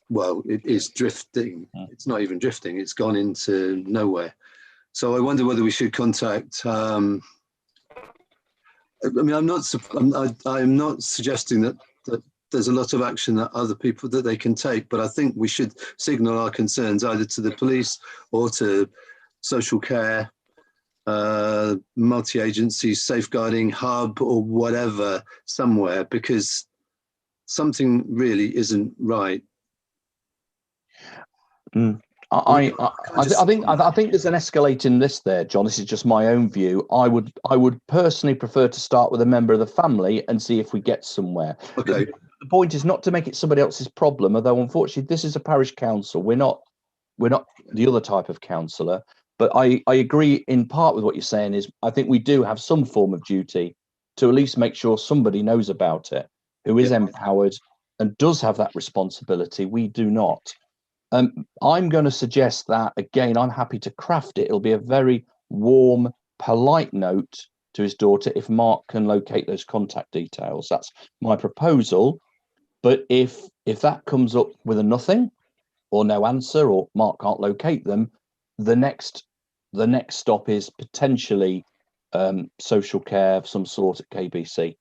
well, it is drifting. It's not even drifting, it's gone into nowhere. So I wonder whether we should contact, I mean, I'm not suggesting that there's a lot of action that other people that they can take, but I think we should signal our concerns either to the police or to social care, multi-agency safeguarding hub or whatever, somewhere, because something really isn't right. I think there's an escalating list there, John. This is just my own view. I would personally prefer to start with a member of the family and see if we get somewhere. Okay. The point is not to make it somebody else's problem, although unfortunately this is a parish council. We're not the other type of councillor. But I agree in part with what you're saying. Is I think we do have some form of duty to at least make sure somebody knows about it, who is empowered and does have that responsibility. We do not. I'm going to suggest that, again, I'm happy to craft it. It'll be a very warm, polite note to his daughter if Mark can locate those contact details. That's my proposal. But if that comes up with a nothing or no answer, or Mark can't locate them, the next stop is potentially social care of some sort at KBC.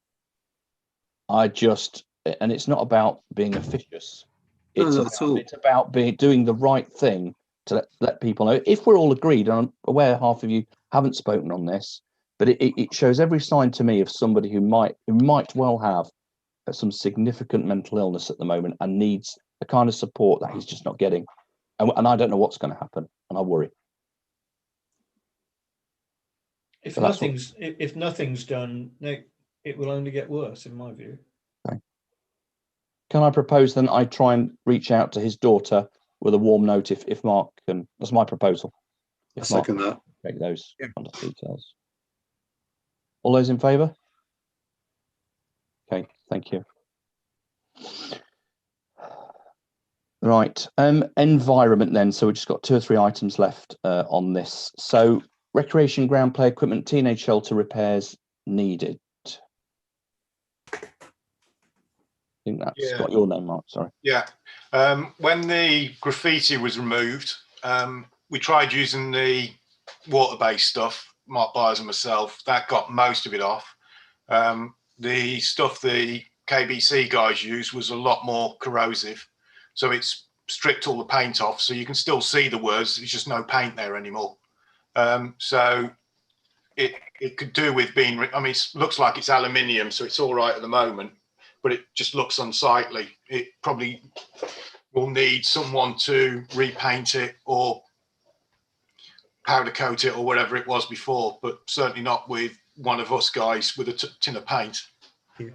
And it's not about being officious. It's about doing the right thing to let people know. If we're all agreed, and I'm aware half of you haven't spoken on this, but it shows every sign to me of somebody who might well have some significant mental illness at the moment and needs the kind of support that he's just not getting. And I don't know what's going to happen, and I worry. If nothing's done, it will only get worse, in my view. Okay. Can I propose then I try and reach out to his daughter with a warm note if Mark can? That's my proposal. I second that. Take those contact details. All those in favour? Okay, thank you. Right, environment then. So we've just got 2 or 3 items left on this. So recreation ground play equipment, teenage shelter repairs needed. I think that's got your name, Mark, sorry. Yeah, when the graffiti was removed, we tried using the water-based stuff, Mark Byers and myself. That got most of it off. The stuff the KBC guys used was a lot more corrosive. So it's stripped all the paint off, so you can still see the words. There's just no paint there anymore. So it could do with being, I mean, it looks like it's aluminium, so it's all right at the moment, but it just looks unsightly. It probably will need someone to repaint it or powder coat it or whatever it was before, but certainly not with one of us guys with a tin of paint. Yeah.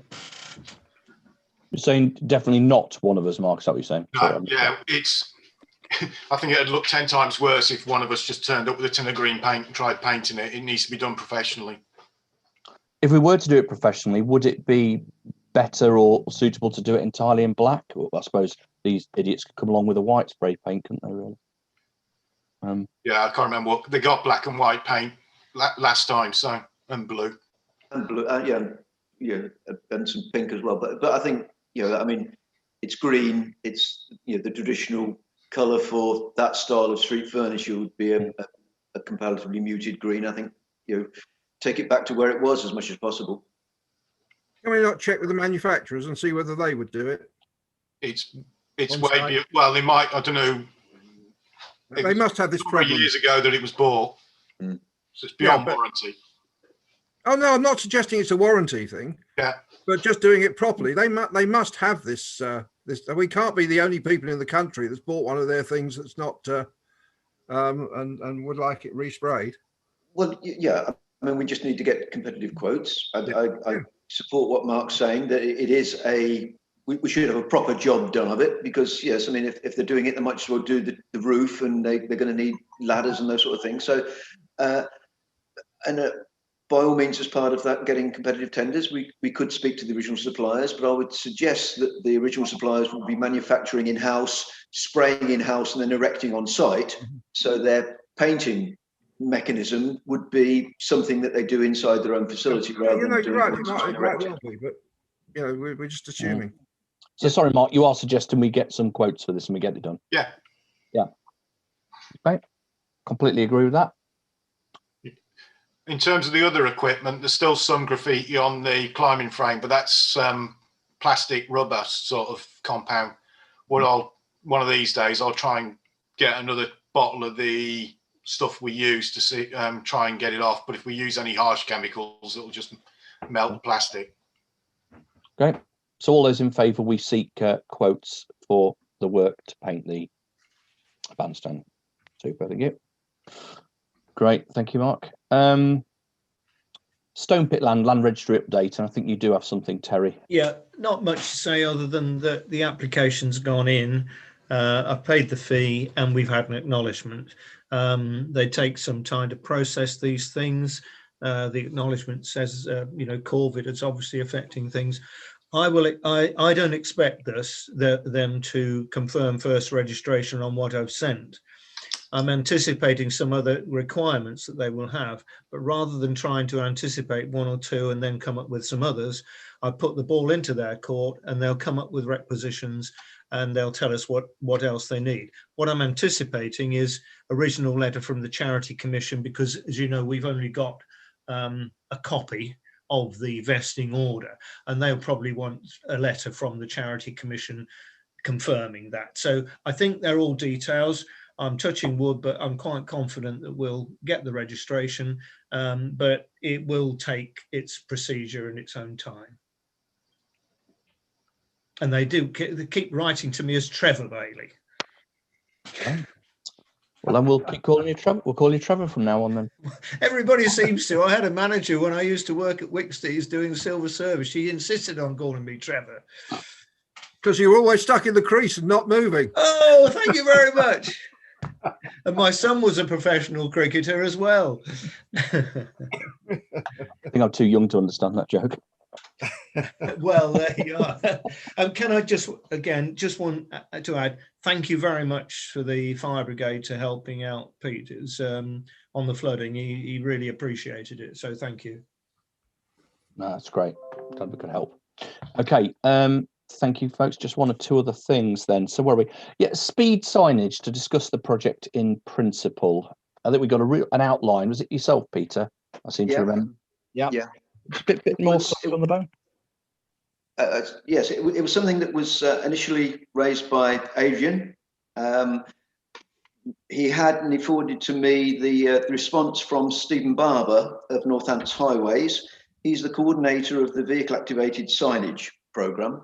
You're saying definitely not one of us, Mark, is that what you're saying? No, sorry, yeah, it's, I think it'd look 10 times worse if one of us just turned up with a tin of green paint and tried painting it. It needs to be done professionally. If we were to do it professionally, would it be better or suitable to do it entirely in black? Or I suppose these idiots could come along with a white spray paint, couldn't they, really? Yeah, I can't remember what they got. Black and white paint last time, so, and blue. And blue, yeah, and some pink as well. But I think, I mean, it's green. It's the traditional colour for that style of street furniture would be a comparatively muted green. I think take it back to where it was as much as possible. Can we not check with the manufacturers and see whether they would do it? It's way well. They might. I don't know. They must have this problem. Years ago that it was bought, so it's beyond warranty. Oh no, I'm not suggesting it's a warranty thing. Yeah, but just doing it properly. They must have this. We can't be the only people in the country that's bought one of their things that's not and would like it resprayed. Well, yeah. I mean, we just need to get competitive quotes. I support what Mark's saying, that it is we should have a proper job done of it, because yes, I mean, if they're doing it, they might as well do the roof, and they're going to need ladders and those sort of things. So, by all means, as part of that, getting competitive tenders, we could speak to the original suppliers, but I would suggest that the original suppliers will be manufacturing in-house, spraying in-house, and then erecting on site. So they're painting mechanism would be something that they do inside their own facility rather You know, than you're doing right. it It might well be, but you know, we're just assuming. So sorry, Mark, you are suggesting we get some quotes for this and we get it done? Yeah. Yeah. Okay. Completely agree with that. In terms of the other equipment, there's still some graffiti on the climbing frame, but that's plastic rubber sort of compound. One of these days, I'll try and get another bottle of the stuff we use to see, try and get it off. But if we use any harsh chemicals, it'll just melt the plastic. Okay. So all those in favour, we seek quotes for the work to paint the bandstand. Super, thank you. Great, thank you, Mark. Stone Pit land registry update, and I think you do have something, Terry. Yeah, not much to say other than that the application's gone in. I've paid the fee and we've had an acknowledgement. They take some time to process these things. The acknowledgement says, you know, COVID is obviously affecting things. I don't expect them to confirm first registration on what I've sent. I'm anticipating some other requirements that they will have, but rather than trying to anticipate one or two and then come up with some others, I put the ball into their court and they'll come up with requisitions and they'll tell us what else they need. What I'm anticipating is original letter from the Charity Commission, because as you know, we've only got a copy of the vesting order, and they'll probably want a letter from the Charity Commission confirming that. So I think they're all details. I'm touching wood, but I'm quite confident that we'll get the registration, but it will take its procedure in its own time. And they keep writing to me as Trevor Bailey. Okay. Well, then we'll keep calling you Trevor. We'll call you Trevor from now on then. Everybody seems to. I had a manager when I used to work at Wicksteeds doing silver service. She insisted on calling me Trevor. Because you're always stuck in the crease and not moving. Oh, thank you very much. And my son was a professional cricketer as well. I think I'm too young to understand that joke. Well, there you are. Can I just want to add, thank you very much for the fire brigade to helping out Pete on the flooding. He really appreciated it. So thank you. No, that's great. Glad we could help. Okay. Thank you, folks. Just one or two other things then. So where are we? Yeah, speed signage to discuss the project in principle. I think we got an outline. Was it yourself, Peter? I seem to remember. Yeah. Just a bit more on the bone. Yes, it was something that was initially raised by Adrian. He forwarded to me the response from Stephen Barber of Northants Highways. He's the coordinator of the vehicle activated signage programme.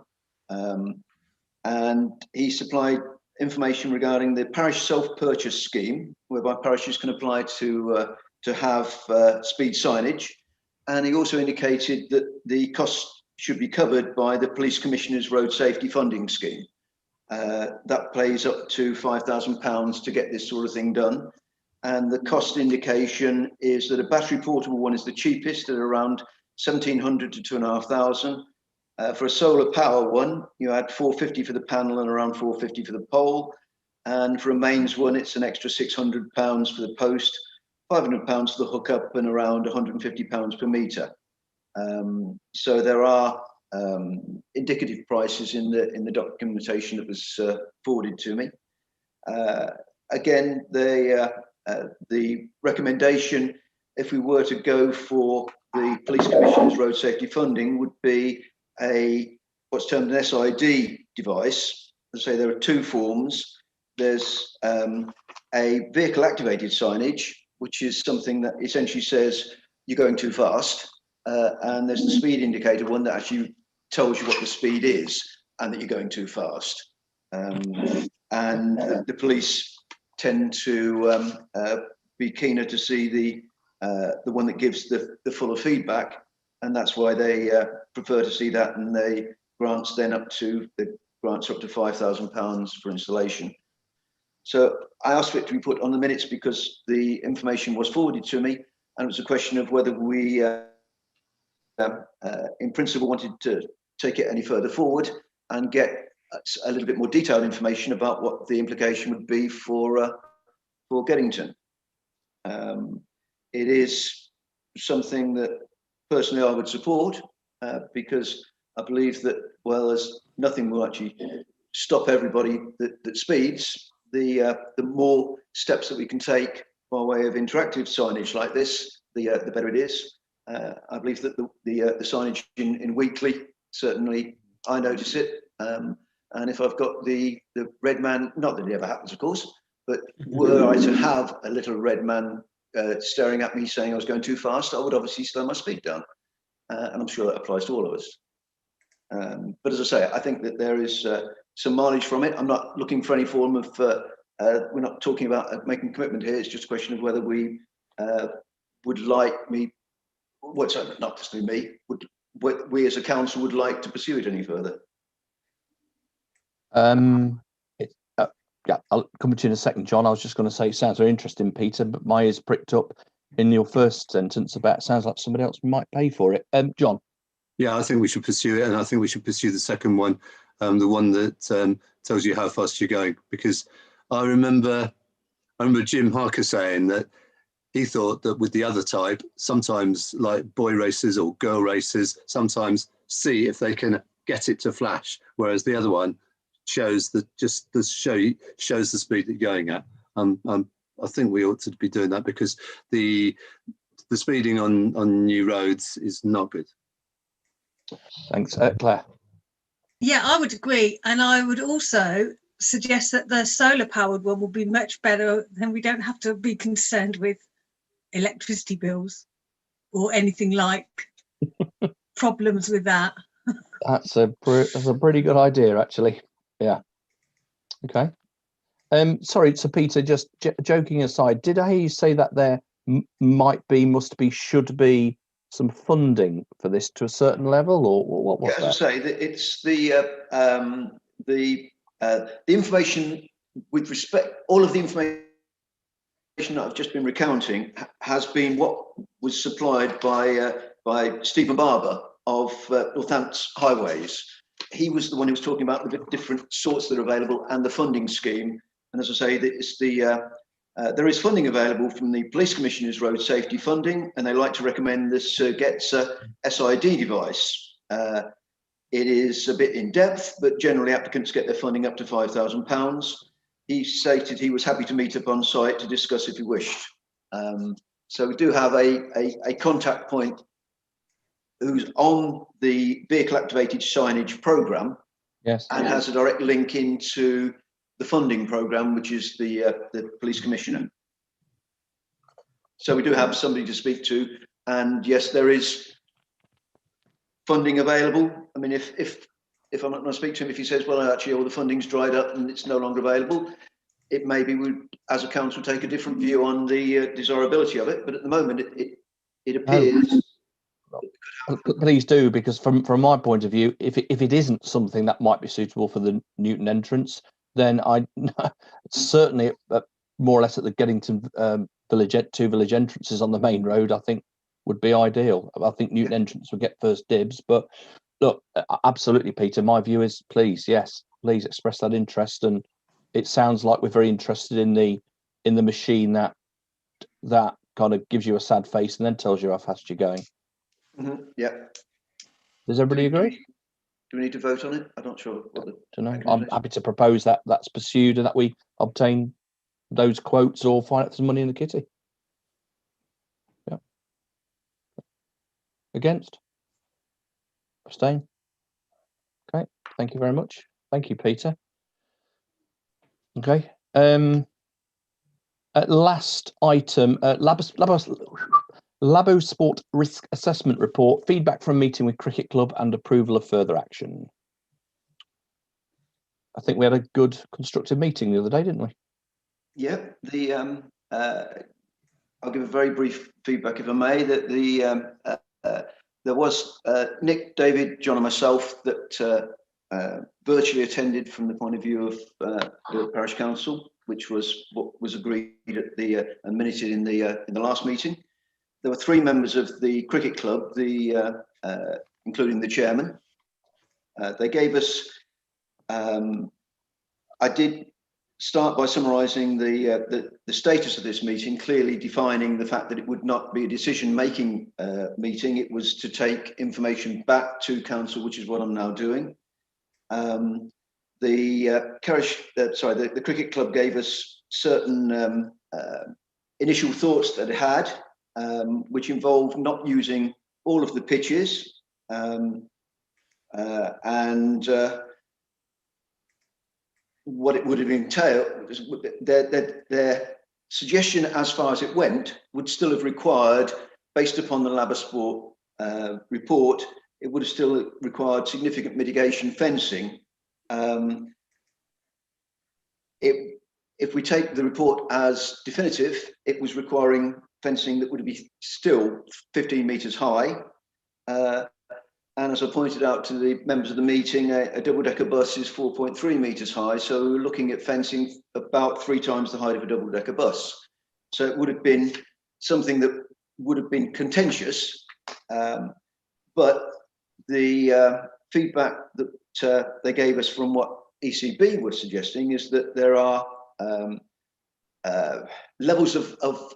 And he supplied information regarding the parish self-purchase scheme, whereby parishes can apply to have speed signage. And he also indicated that the costs should be covered by the Police Commissioner's Road Safety Funding Scheme. That pays up to £5,000 to get this sort of thing done. And the cost indication is that a battery portable one is the cheapest at around 1,700 to 2,500. For a solar power one, you add 450 for the panel and around 450 for the pole. And for a mains one, it's an extra £600 for the post, £500 for the hookup, and around £150 per metre. So there are indicative prices in the documentation that was forwarded to me. Again, the recommendation, if we were to go for the Police Commissioner's road safety funding, would be what's termed an SID device. As I say, there are two forms. There's a vehicle activated signage, which is something that essentially says you're going too fast. And there's the speed indicator one that actually tells you what the speed is and that you're going too fast. And the police tend to be keener to see the one that gives the fuller feedback, and that's why they prefer to see that. And they grants up to £5,000 for installation. So I asked for it to be put on the minutes because the information was forwarded to me, and it was a question of whether we, in principle, wanted to take it any further forward and get a little bit more detailed information about what the implication would be for Geddington. It is something that personally I would support because I believe that, well, there's nothing will actually stop everybody that speeds. The more steps that we can take by way of interactive signage like this, the better it is. I believe that the signage in Weakley, certainly I notice it. And if I've got the red man, not that it ever happens, of course, but were I to have a little red man staring at me saying I was going too fast, I would obviously slow my speed down. And I'm sure that applies to all of us. But as I say, I think that there is some mileage from it. I'm not looking for any form of, we're not talking about making a commitment here. It's just a question of whether we would like me, what's not just me, we as a council would like to pursue it any further. Yeah, I'll come to you in a second, John. I was just going to say, it sounds very interesting, Peter, but my ears pricked up in your first sentence about sounds like somebody else might pay for it. John. Yeah, I think we should pursue it, and I think we should pursue the second one, the one that tells you how fast you're going. Because I remember Jim Harker saying that he thought that with the other type, sometimes like boy races or girl races, sometimes see if they can get it to flash, whereas the other one shows shows the speed that you're going at. I think we ought to be doing that because the speeding on new roads is not good. Thanks, Claire. Yeah, I would agree, and I would also suggest that the solar powered one will be much better. Then we don't have to be concerned with electricity bills or anything like problems with that. That's a pretty good idea, actually. Yeah. Okay. Sorry, so Peter, just joking aside, did I hear you say that there might be, must be, should be some funding for this to a certain level, or what was that? As I say, it's the information with respect, all of the information that I've just been recounting has been what was supplied by Stephen Barber of Northants Highways. He was the one who was talking about the different sorts that are available and the funding scheme. And as I say, it's there is funding available from the Police Commissioner's Road Safety Funding, and they like to recommend this GETS SID device. It is a bit in depth, but generally applicants get their funding up to £5,000. He stated he was happy to meet up on site to discuss if he wished. So we do have a contact point who's on the vehicle activated signage program, yes, and has a direct link into the funding program, which is the police commissioner. So we do have somebody to speak to, and yes, there is funding available. I mean, if I'm not going to speak to him, if he says, well, actually all the funding's dried up and it's no longer available, it maybe we as a council take a different view on the desirability of it. But at the moment, it appears. Please do, because from my point of view, if it isn't something that might be suitable for the Newton entrance, then I certainly more or less at the Geddington two village entrances on the main road, I think would be ideal. I think Newton entrance would get first dibs, but look, absolutely, Peter, my view is please express that interest, and it sounds like we're very interested in the machine that kind of gives you a sad face and then tells you how fast you're going. Mm-hmm. Yeah. Does everybody agree? Do we need to vote on it? I'm not sure. Don't know. I'm happy to propose that that's pursued and that we obtain those quotes or find out some money in the kitty. Yeah. Against? Abstain? Okay. Thank you very much. Thank you, Peter. Okay. Last item, Labo Sport Risk Assessment Report, feedback from meeting with Cricket Club and approval of further action. I think we had a good constructive meeting the other day, didn't we? Yeah, I'll give a very brief feedback if I may, that there was Nick, David, John and myself that virtually attended from the point of view of the parish council, which was what was agreed at the minuted in the last meeting. There were 3 members of the cricket club, including the chairman. They gave us, I did start by summarising the status of this meeting, clearly defining the fact that it would not be a decision-making meeting. It was to take information back to council, which is what I'm now doing. The cricket club gave us certain initial thoughts that it had, which involved not using all of the pitches, and what it would have entailed. Their suggestion, as far as it went, would still have required, based upon the Labosport report, it would have still required significant mitigation fencing. If we take the report as definitive, it was requiring fencing that would be still 15 metres high. And as I pointed out to the members of the meeting, a double-decker bus is 4.3 metres high. So we were looking at fencing about 3 times the height of a double-decker bus. So it would have been something that would have been contentious. But the feedback that they gave us from what ECB was suggesting is that there are levels of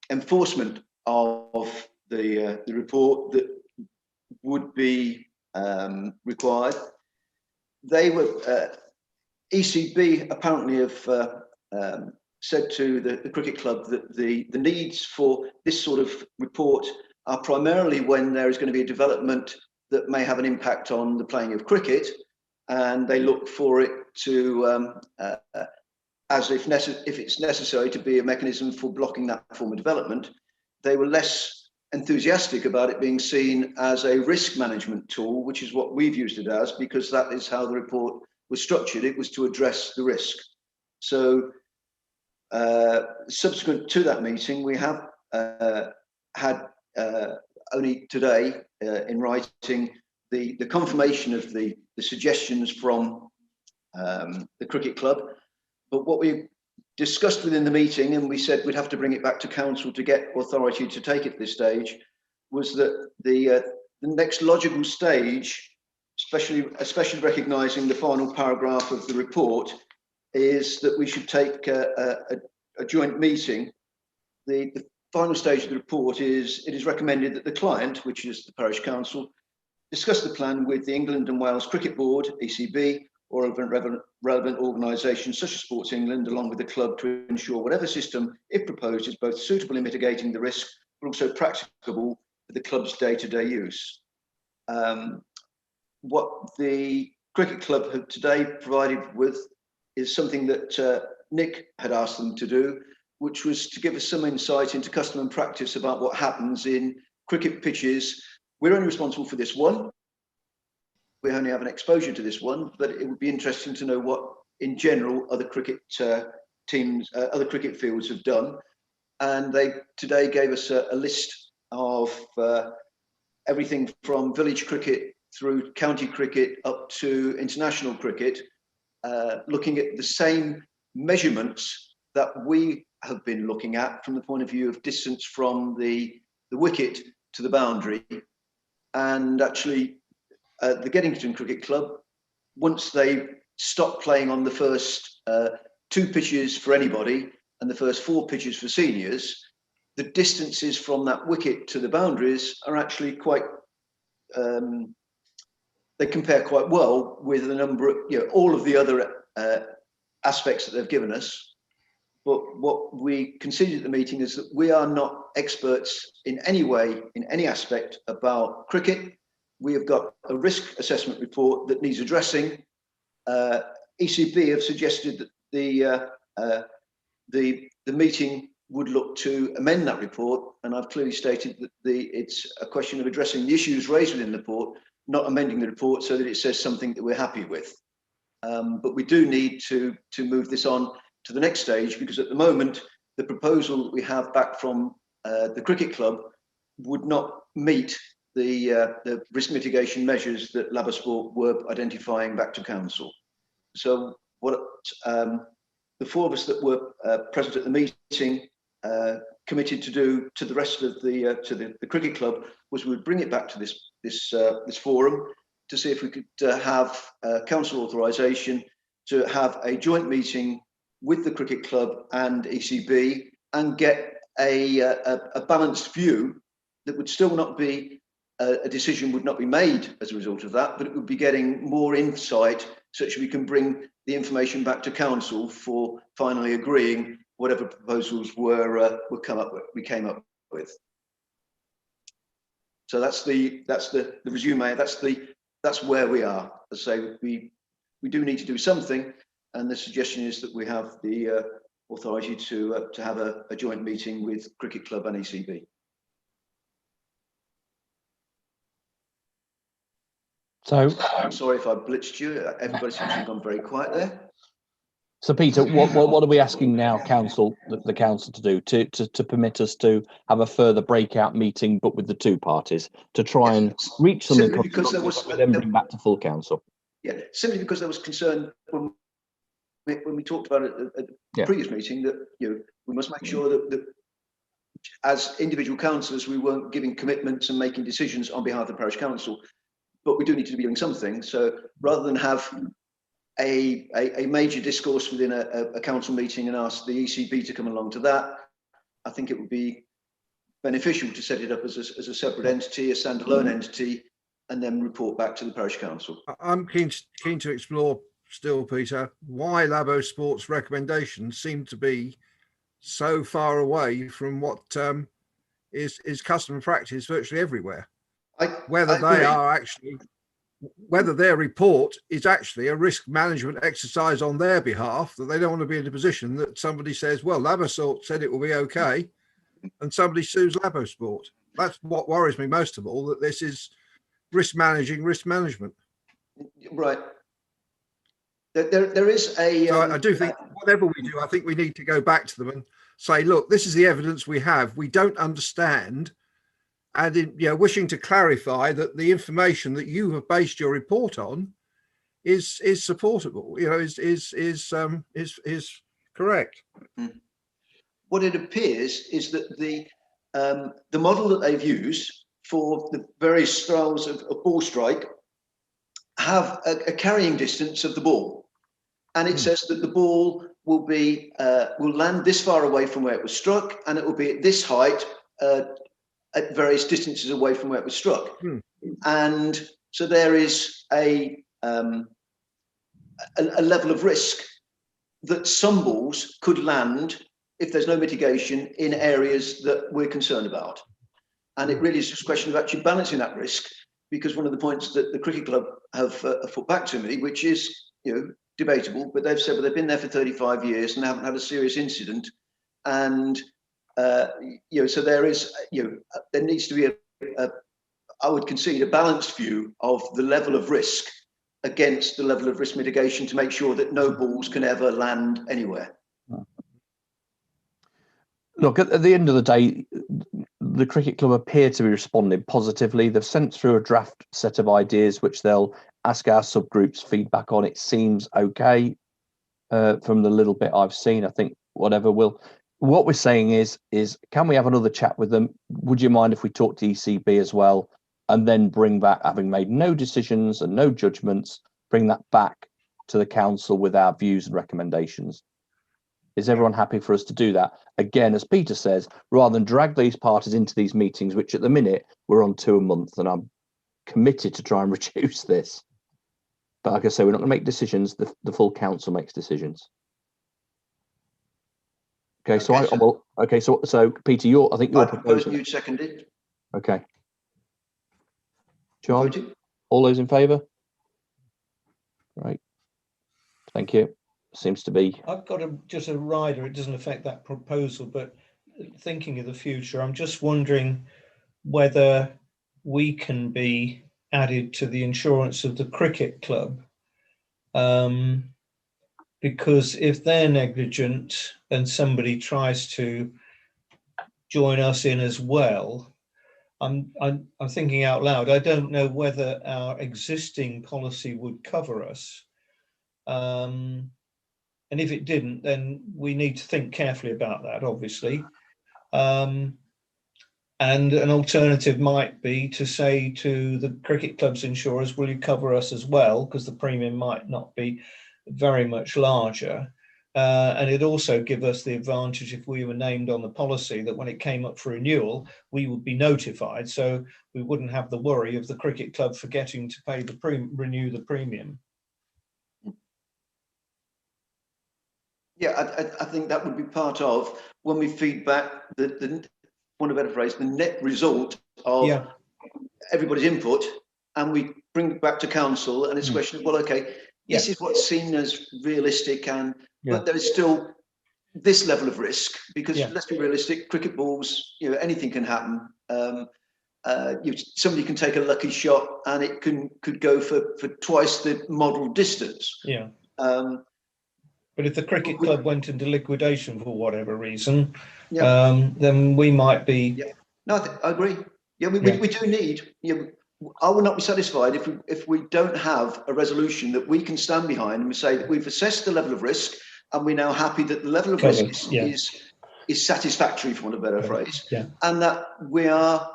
enforcement of the report that would be required. They were ECB apparently have said to the cricket club that the needs for this sort of report are primarily when there is going to be a development that may have an impact on the playing of cricket, and they look for it to as if it's necessary to be a mechanism for blocking that form of development. They were less enthusiastic about it being seen as a risk management tool, which is what we've used it as, because that is how the report was structured. It was to address the risk. So subsequent to that meeting, we have had only today in writing the confirmation of the suggestions from the cricket club. But what we discussed within the meeting, and we said we'd have to bring it back to council to get authority to take it at this stage, was that the next logical stage, especially recognising the final paragraph of the report, is that we should take a joint meeting. The final stage of the report is it is recommended that the client, which is the parish council, discuss the plan with the England and Wales Cricket Board, ECB, or relevant organisations such as Sports England, along with the club, to ensure whatever system, if proposed, is both suitable in mitigating the risk, but also practicable for the club's day-to-day use. What the cricket club have today provided with is something that Nick had asked them to do, which was to give us some insight into custom and practice about what happens in cricket pitches. We're only responsible for this one. We only have an exposure to this one, but it would be interesting to know what, in general, other cricket teams, other cricket fields have done. And they today gave us a list of everything from village cricket through county cricket up to international cricket, looking at the same measurements that we have been looking at from the point of view of distance from the wicket to the boundary. And actually, the Geddington Cricket Club, once they stopped playing on the first 2 pitches for anybody and the first 4 pitches for seniors, the distances from that wicket to the boundaries are actually quite, they compare quite well with a number of, all of the other aspects that they've given us. But what we conceded at the meeting is that we are not experts in any way, in any aspect about cricket. We have got a risk assessment report that needs addressing. ECB have suggested that the meeting would look to amend that report, and I've clearly stated that it's a question of addressing the issues raised within the report, not amending the report so that it says something that we're happy with. But we do need to move this on to the next stage, because at the moment, the proposal that we have back from the cricket club would not meet the risk mitigation measures that Labosport were identifying back to council. So what the 4 of us that were present at the meeting committed to do to the rest of the cricket club was we would bring it back to this forum to see if we could have council authorisation to have a joint meeting with the cricket club and ECB and get a balanced view that would still not be, a decision would not be made as a result of that, but it would be getting more insight such we can bring the information back to council for finally agreeing whatever proposals we came up with. So that's the resume. That's where we are. As I say, we do need to do something, and the suggestion is that we have the authority to have a joint meeting with Cricket Club and ECB. So I'm sorry if I blitzed you. Everybody seems to have gone very quiet there. So Peter, what are we asking now, the council to do to permit us to have a further breakout meeting, but with the two parties, to try and reach something constructive, then bring back to full council? Yeah, simply because there was concern when we talked about it at the previous meeting that we must make sure that as individual councillors we weren't giving commitments and making decisions on behalf of the parish council, but we do need to be doing something. So rather than have a major discourse within a council meeting and ask the ECB to come along to that, I think it would be beneficial to set it up as a separate entity, a standalone entity, and then report back to the parish council. I'm keen to explore still, Peter, why Labo Sport's recommendations seem to be so far away from what is custom practice virtually everywhere. Whether their report is actually a risk management exercise on their behalf, that they don't want to be in a position that somebody says, well, Labosport said it will be okay, and somebody sues Labosport. That's what worries me most of all, that this is risk management. Right. There is a... So I do think whatever we do, I think we need to go back to them and say, look, this is the evidence we have. We don't understand. And in wishing to clarify that the information that you have based your report on is supportable, is correct. What it appears is that the model that they've used for the various styles of ball strike have a carrying distance of the ball, and it says that the ball will land this far away from where it was struck, and it will be at this height at various distances away from where it was struck. And so there is a level of risk that some balls could land, if there's no mitigation, in areas that we're concerned about. And it really is just a question of actually balancing that risk, because one of the points that the cricket club have put back to me, which is debatable, but they've said, well, they've been there for 35 years and haven't had a serious incident. And so there is, there needs to be I would concede, a balanced view of the level of risk against the level of risk mitigation to make sure that no balls can ever land anywhere. Look, at the end of the day, the cricket club appear to be responding positively. They've sent through a draft set of ideas, which they'll ask our subgroups feedback on. It seems okay from the little bit I've seen. I think whatever what we're saying is can we have another chat with them? Would you mind if we talk to ECB as well, and then bring back, having made no decisions and no judgments, bring that back to the council with our views and recommendations? Is everyone happy for us to do that? Again, as Peter says, rather than drag these parties into these meetings, which at the minute we're on 2 a month, and I'm committed to try and reduce this. But like I say, we're not going to make decisions. The full council makes decisions. Okay, so Peter, I think you're proposing. You seconded. Okay. John, all those in favour? Right. Thank you. Seems to be. I've got just a rider. It doesn't affect that proposal, but thinking of the future, I'm just wondering whether we can be added to the insurance of the cricket club. Because if they're negligent and somebody tries to join us in as well, I'm thinking out loud. I don't know whether our existing policy would cover us. And if it didn't, then we need to think carefully about that, obviously. And an alternative might be to say to the cricket club's insurers, will you cover us as well? Because the premium might not be very much larger. And it also give us the advantage if we were named on the policy that when it came up for renewal, we would be notified. So we wouldn't have the worry of the cricket club forgetting to pay the renew the premium. Yeah, I think that would be part of when we feed back the one of a better phrase, the net result of everybody's input, and we bring it back to council, and it's a question of, well, okay, this is what's seen as realistic, and but there is still this level of risk, because let's be realistic, cricket balls, you know, anything can happen. Somebody can take a lucky shot and it could go for twice the model distance. But if the cricket club went into liquidation for whatever reason, then we might be. No, I agree. We do need. I will not be satisfied if we don't have a resolution that we can stand behind and we say that we've assessed the level of risk and we're now happy that the level of risk is satisfactory, for want of a better phrase, and that we are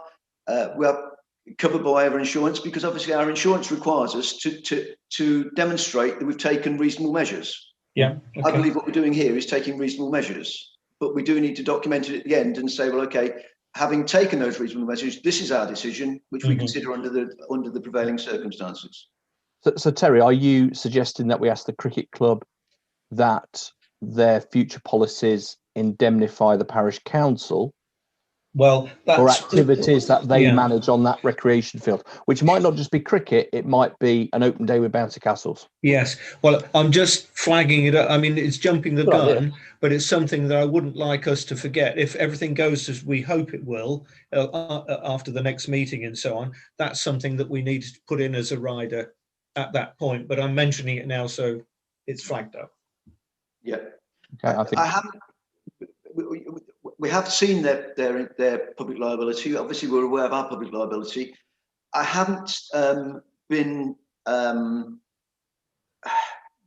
covered by our insurance, because obviously our insurance requires us to demonstrate that we've taken reasonable measures. I believe what we're doing here is taking reasonable measures, but we do need to document it at the end and say, well, okay, having taken those reasonable measures, this is our decision, which we consider under the prevailing circumstances. So Terry, are you suggesting that we ask the cricket club that their future policies indemnify the parish council? Well, that's or activities that they manage on that recreation field, which might not just be cricket, it might be an open day with bouncy castles. Yes, well, I'm just flagging it up. I mean, it's jumping the gun, but it's something that I wouldn't like us to forget. If everything goes as we hope it will after the next meeting and so on, that's something that we need to put in as a rider at that point. But I'm mentioning it now, so it's flagged up. Yeah, okay, I think I haven't. We have seen their public liability. Obviously, we're aware of our public liability. I haven't been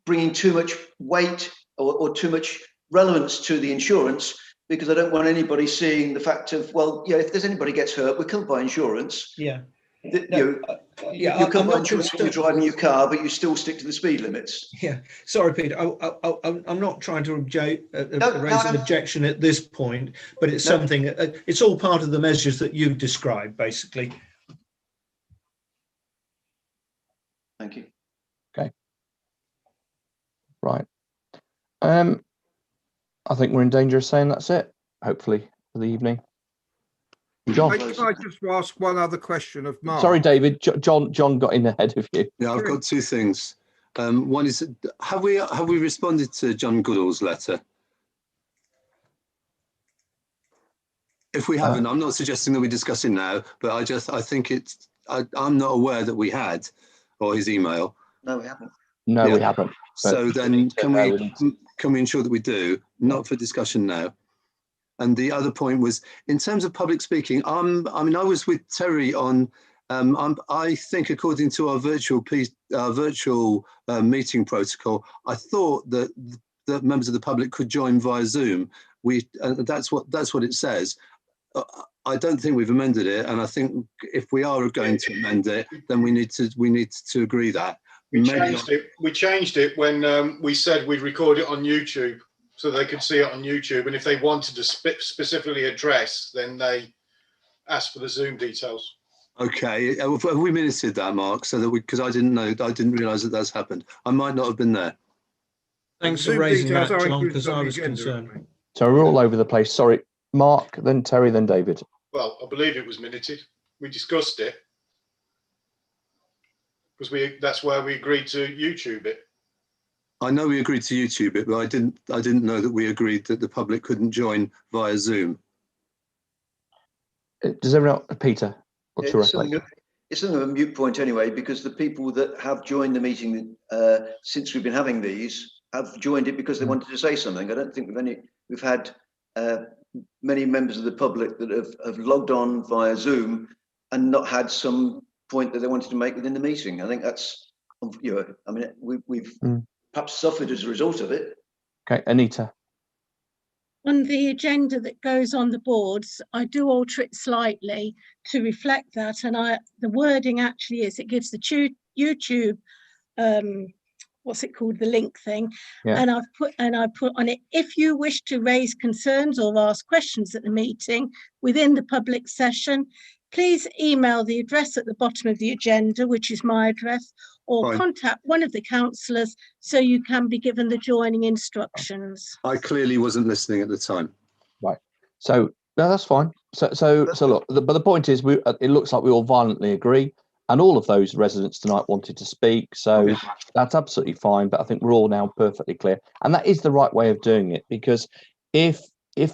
bringing too much weight or too much relevance to the insurance, because I don't want anybody seeing the fact of, well, if there's anybody gets hurt, we're covered by insurance. You're covered by insurance when you're driving your car, but you still stick to the speed limits. Yeah, sorry, Peter. I'm not trying to raise an objection at this point, but it's something. It's all part of the measures that you described, basically. Thank you. Okay. Right. I think we're in danger of saying that's it. Hopefully for the evening. John, can I just ask one other question of Mark? Sorry, David. John got in ahead of you. Yeah, I've got two things. One is, have we responded to John Goodall's letter? If we haven't, I'm not suggesting that we discuss it now, but I think it's. I'm not aware that we had, or his email. No, we haven't. No, we haven't. So then, can we ensure that we do? Not for discussion now. And the other point was, in terms of public speaking, I mean, I was with Terry on, I think according to our virtual meeting protocol, I thought that members of the public could join via Zoom. That's what it says. I don't think we've amended it, and I think if we are going to amend it, then we need to agree that. We changed it when we said we'd record it on YouTube, so they could see it on YouTube, and if they wanted to specifically address, then they asked for the Zoom details. Okay, have we minuted that, Mark, so that because I didn't realise that that's happened. I might not have been there. Thanks for raising that, John, because I was concerned. So we're all over the place. Sorry, Mark, then Terry, then David. Well, I believe it was minuted. We discussed it because that's where we agreed to YouTube it. I know we agreed to YouTube it, but I didn't know that we agreed that the public couldn't join via Zoom. Does everyone, Peter? What's your it's something of a moot point anyway, because the people that have joined the meeting since we've been having these have joined it because they wanted to say something. I don't think we've had many members of the public that have logged on via Zoom and not had some point that they wanted to make within the meeting. I think that's, I mean, we've perhaps suffered as a result of it. Okay, Anita. On the agenda that goes on the boards, I do alter it slightly to reflect that, and the wording actually is, it gives the YouTube what's it called, the link thing, Yeah. and I put on it, if you wish to raise concerns or ask questions at the meeting within the public session, please email the address at the bottom of the agenda, which is my address, or Fine. contact one of the councillors so you can be given the joining instructions. I clearly wasn't listening at the time. Right. So no, that's fine. So look, but the point is, it looks like we all violently agree, and all of those residents tonight wanted to speak. So that's absolutely fine. But I think we're all now perfectly clear, and that is the right way of doing it, because if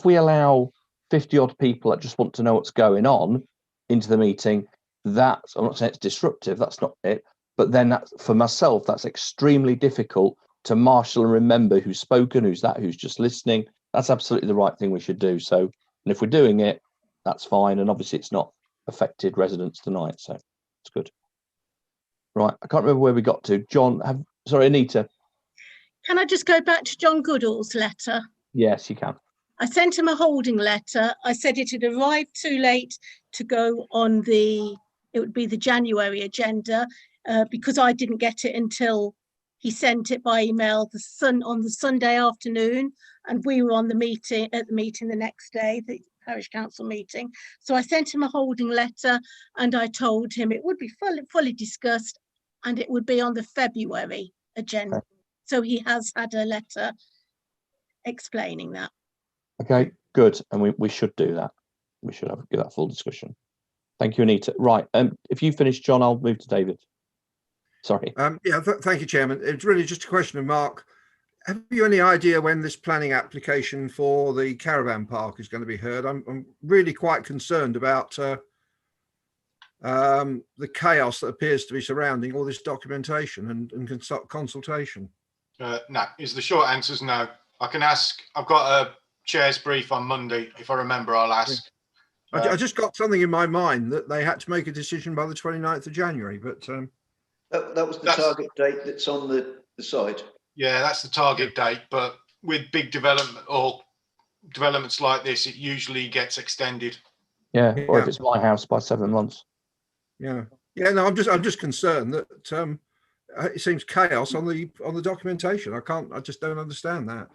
we allow 50 odd people that just want to know what's going on into the meeting, I'm not saying it's disruptive. That's not it. But then for myself, that's extremely difficult to marshal and remember who's spoken, who's just listening. That's absolutely the right thing we should do. So, and if we're doing it, that's fine. And obviously it's not affected residents tonight. So it's good. Right. I can't remember where we got to. Sorry, Anita. Can I just go back to John Goodall's letter? Yes, you can. I sent him a holding letter. I said it had arrived too late to go on it would be the January agenda, because I didn't get it until he sent it by email on the Sunday afternoon, and we were at the meeting the next day, the parish council meeting. So I sent him a holding letter, and I told him it would be fully discussed, and it would be on the February agenda. Okay. So he has had a letter explaining that. Okay, good, and we should do that. We should give that full discussion. Thank you, Anita. Right, if you finish, John, I'll move to David. Sorry. Thank you, Chairman. It's really just a question of Mark. Have you any idea when this planning application for the caravan park is going to be heard? I'm really quite concerned about the chaos that appears to be surrounding all this documentation and consultation. No, the short answer is no. I can ask. I've got a chair's brief on Monday. If I remember, I'll ask. I just got something in my mind that they had to make a decision by the 29th of January, but that was the target date that's on the site. Yeah, that's the target date, but with big development or developments like this, it usually gets extended. Yeah, or if it's my house, by 7 months. No, I'm just concerned that it seems chaos on the documentation. I just don't understand that.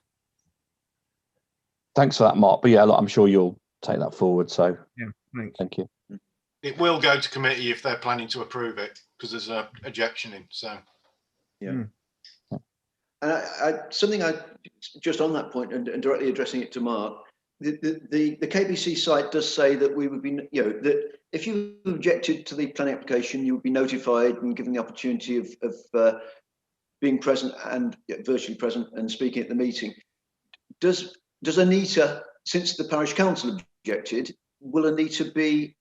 Thanks for that, Mark. But yeah, look, I'm sure you'll take that forward. So thanks. Thank you. It will go to committee if they're planning to approve it, because there's an objection in. So and something I just on that point and directly addressing it to Mark, the KBC site does say that we would be, that if you objected to the planning application, you would be notified and given the opportunity of being present and virtually present and speaking at the meeting. Does Anita, since the parish council objected, will Anita be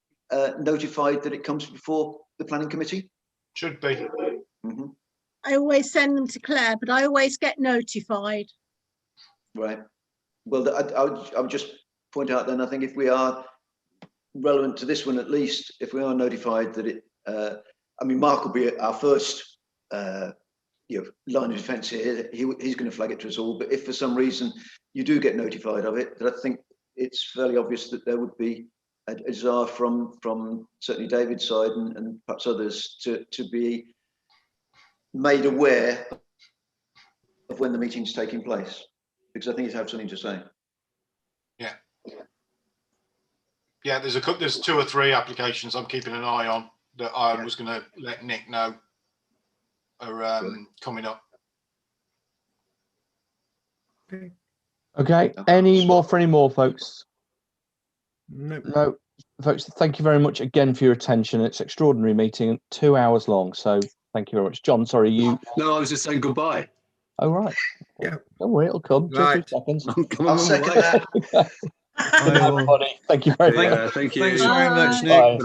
notified that it comes before the planning committee? Should be. Mm-hmm. I always send them to Claire, but I always get notified. Right. Well, I would just point out then, I think if we are relevant to this one, at least, if we are notified that it, Mark will be our first line of defence here. He's going to flag it to us all. But if for some reason you do get notified of it, then I think it's fairly obvious that there would be a desire from certainly David's side and perhaps others to be made aware of when the meeting's taking place, because I think he'd have something to say. Yeah, there's 2 or 3 applications I'm keeping an eye on that I was going to let Nick know are coming up. Okay. Any more, folks? No, folks. Thank you very much again for your attention. It's an extraordinary meeting, 2 hours long. So thank you very much, John. Sorry, you. No, I was just saying goodbye. Oh right. Yeah. Don't worry, it'll come. Right. 2 seconds. I'll second that. Everybody, thank you very much. Thank you. Thanks very much, Bye. Nick.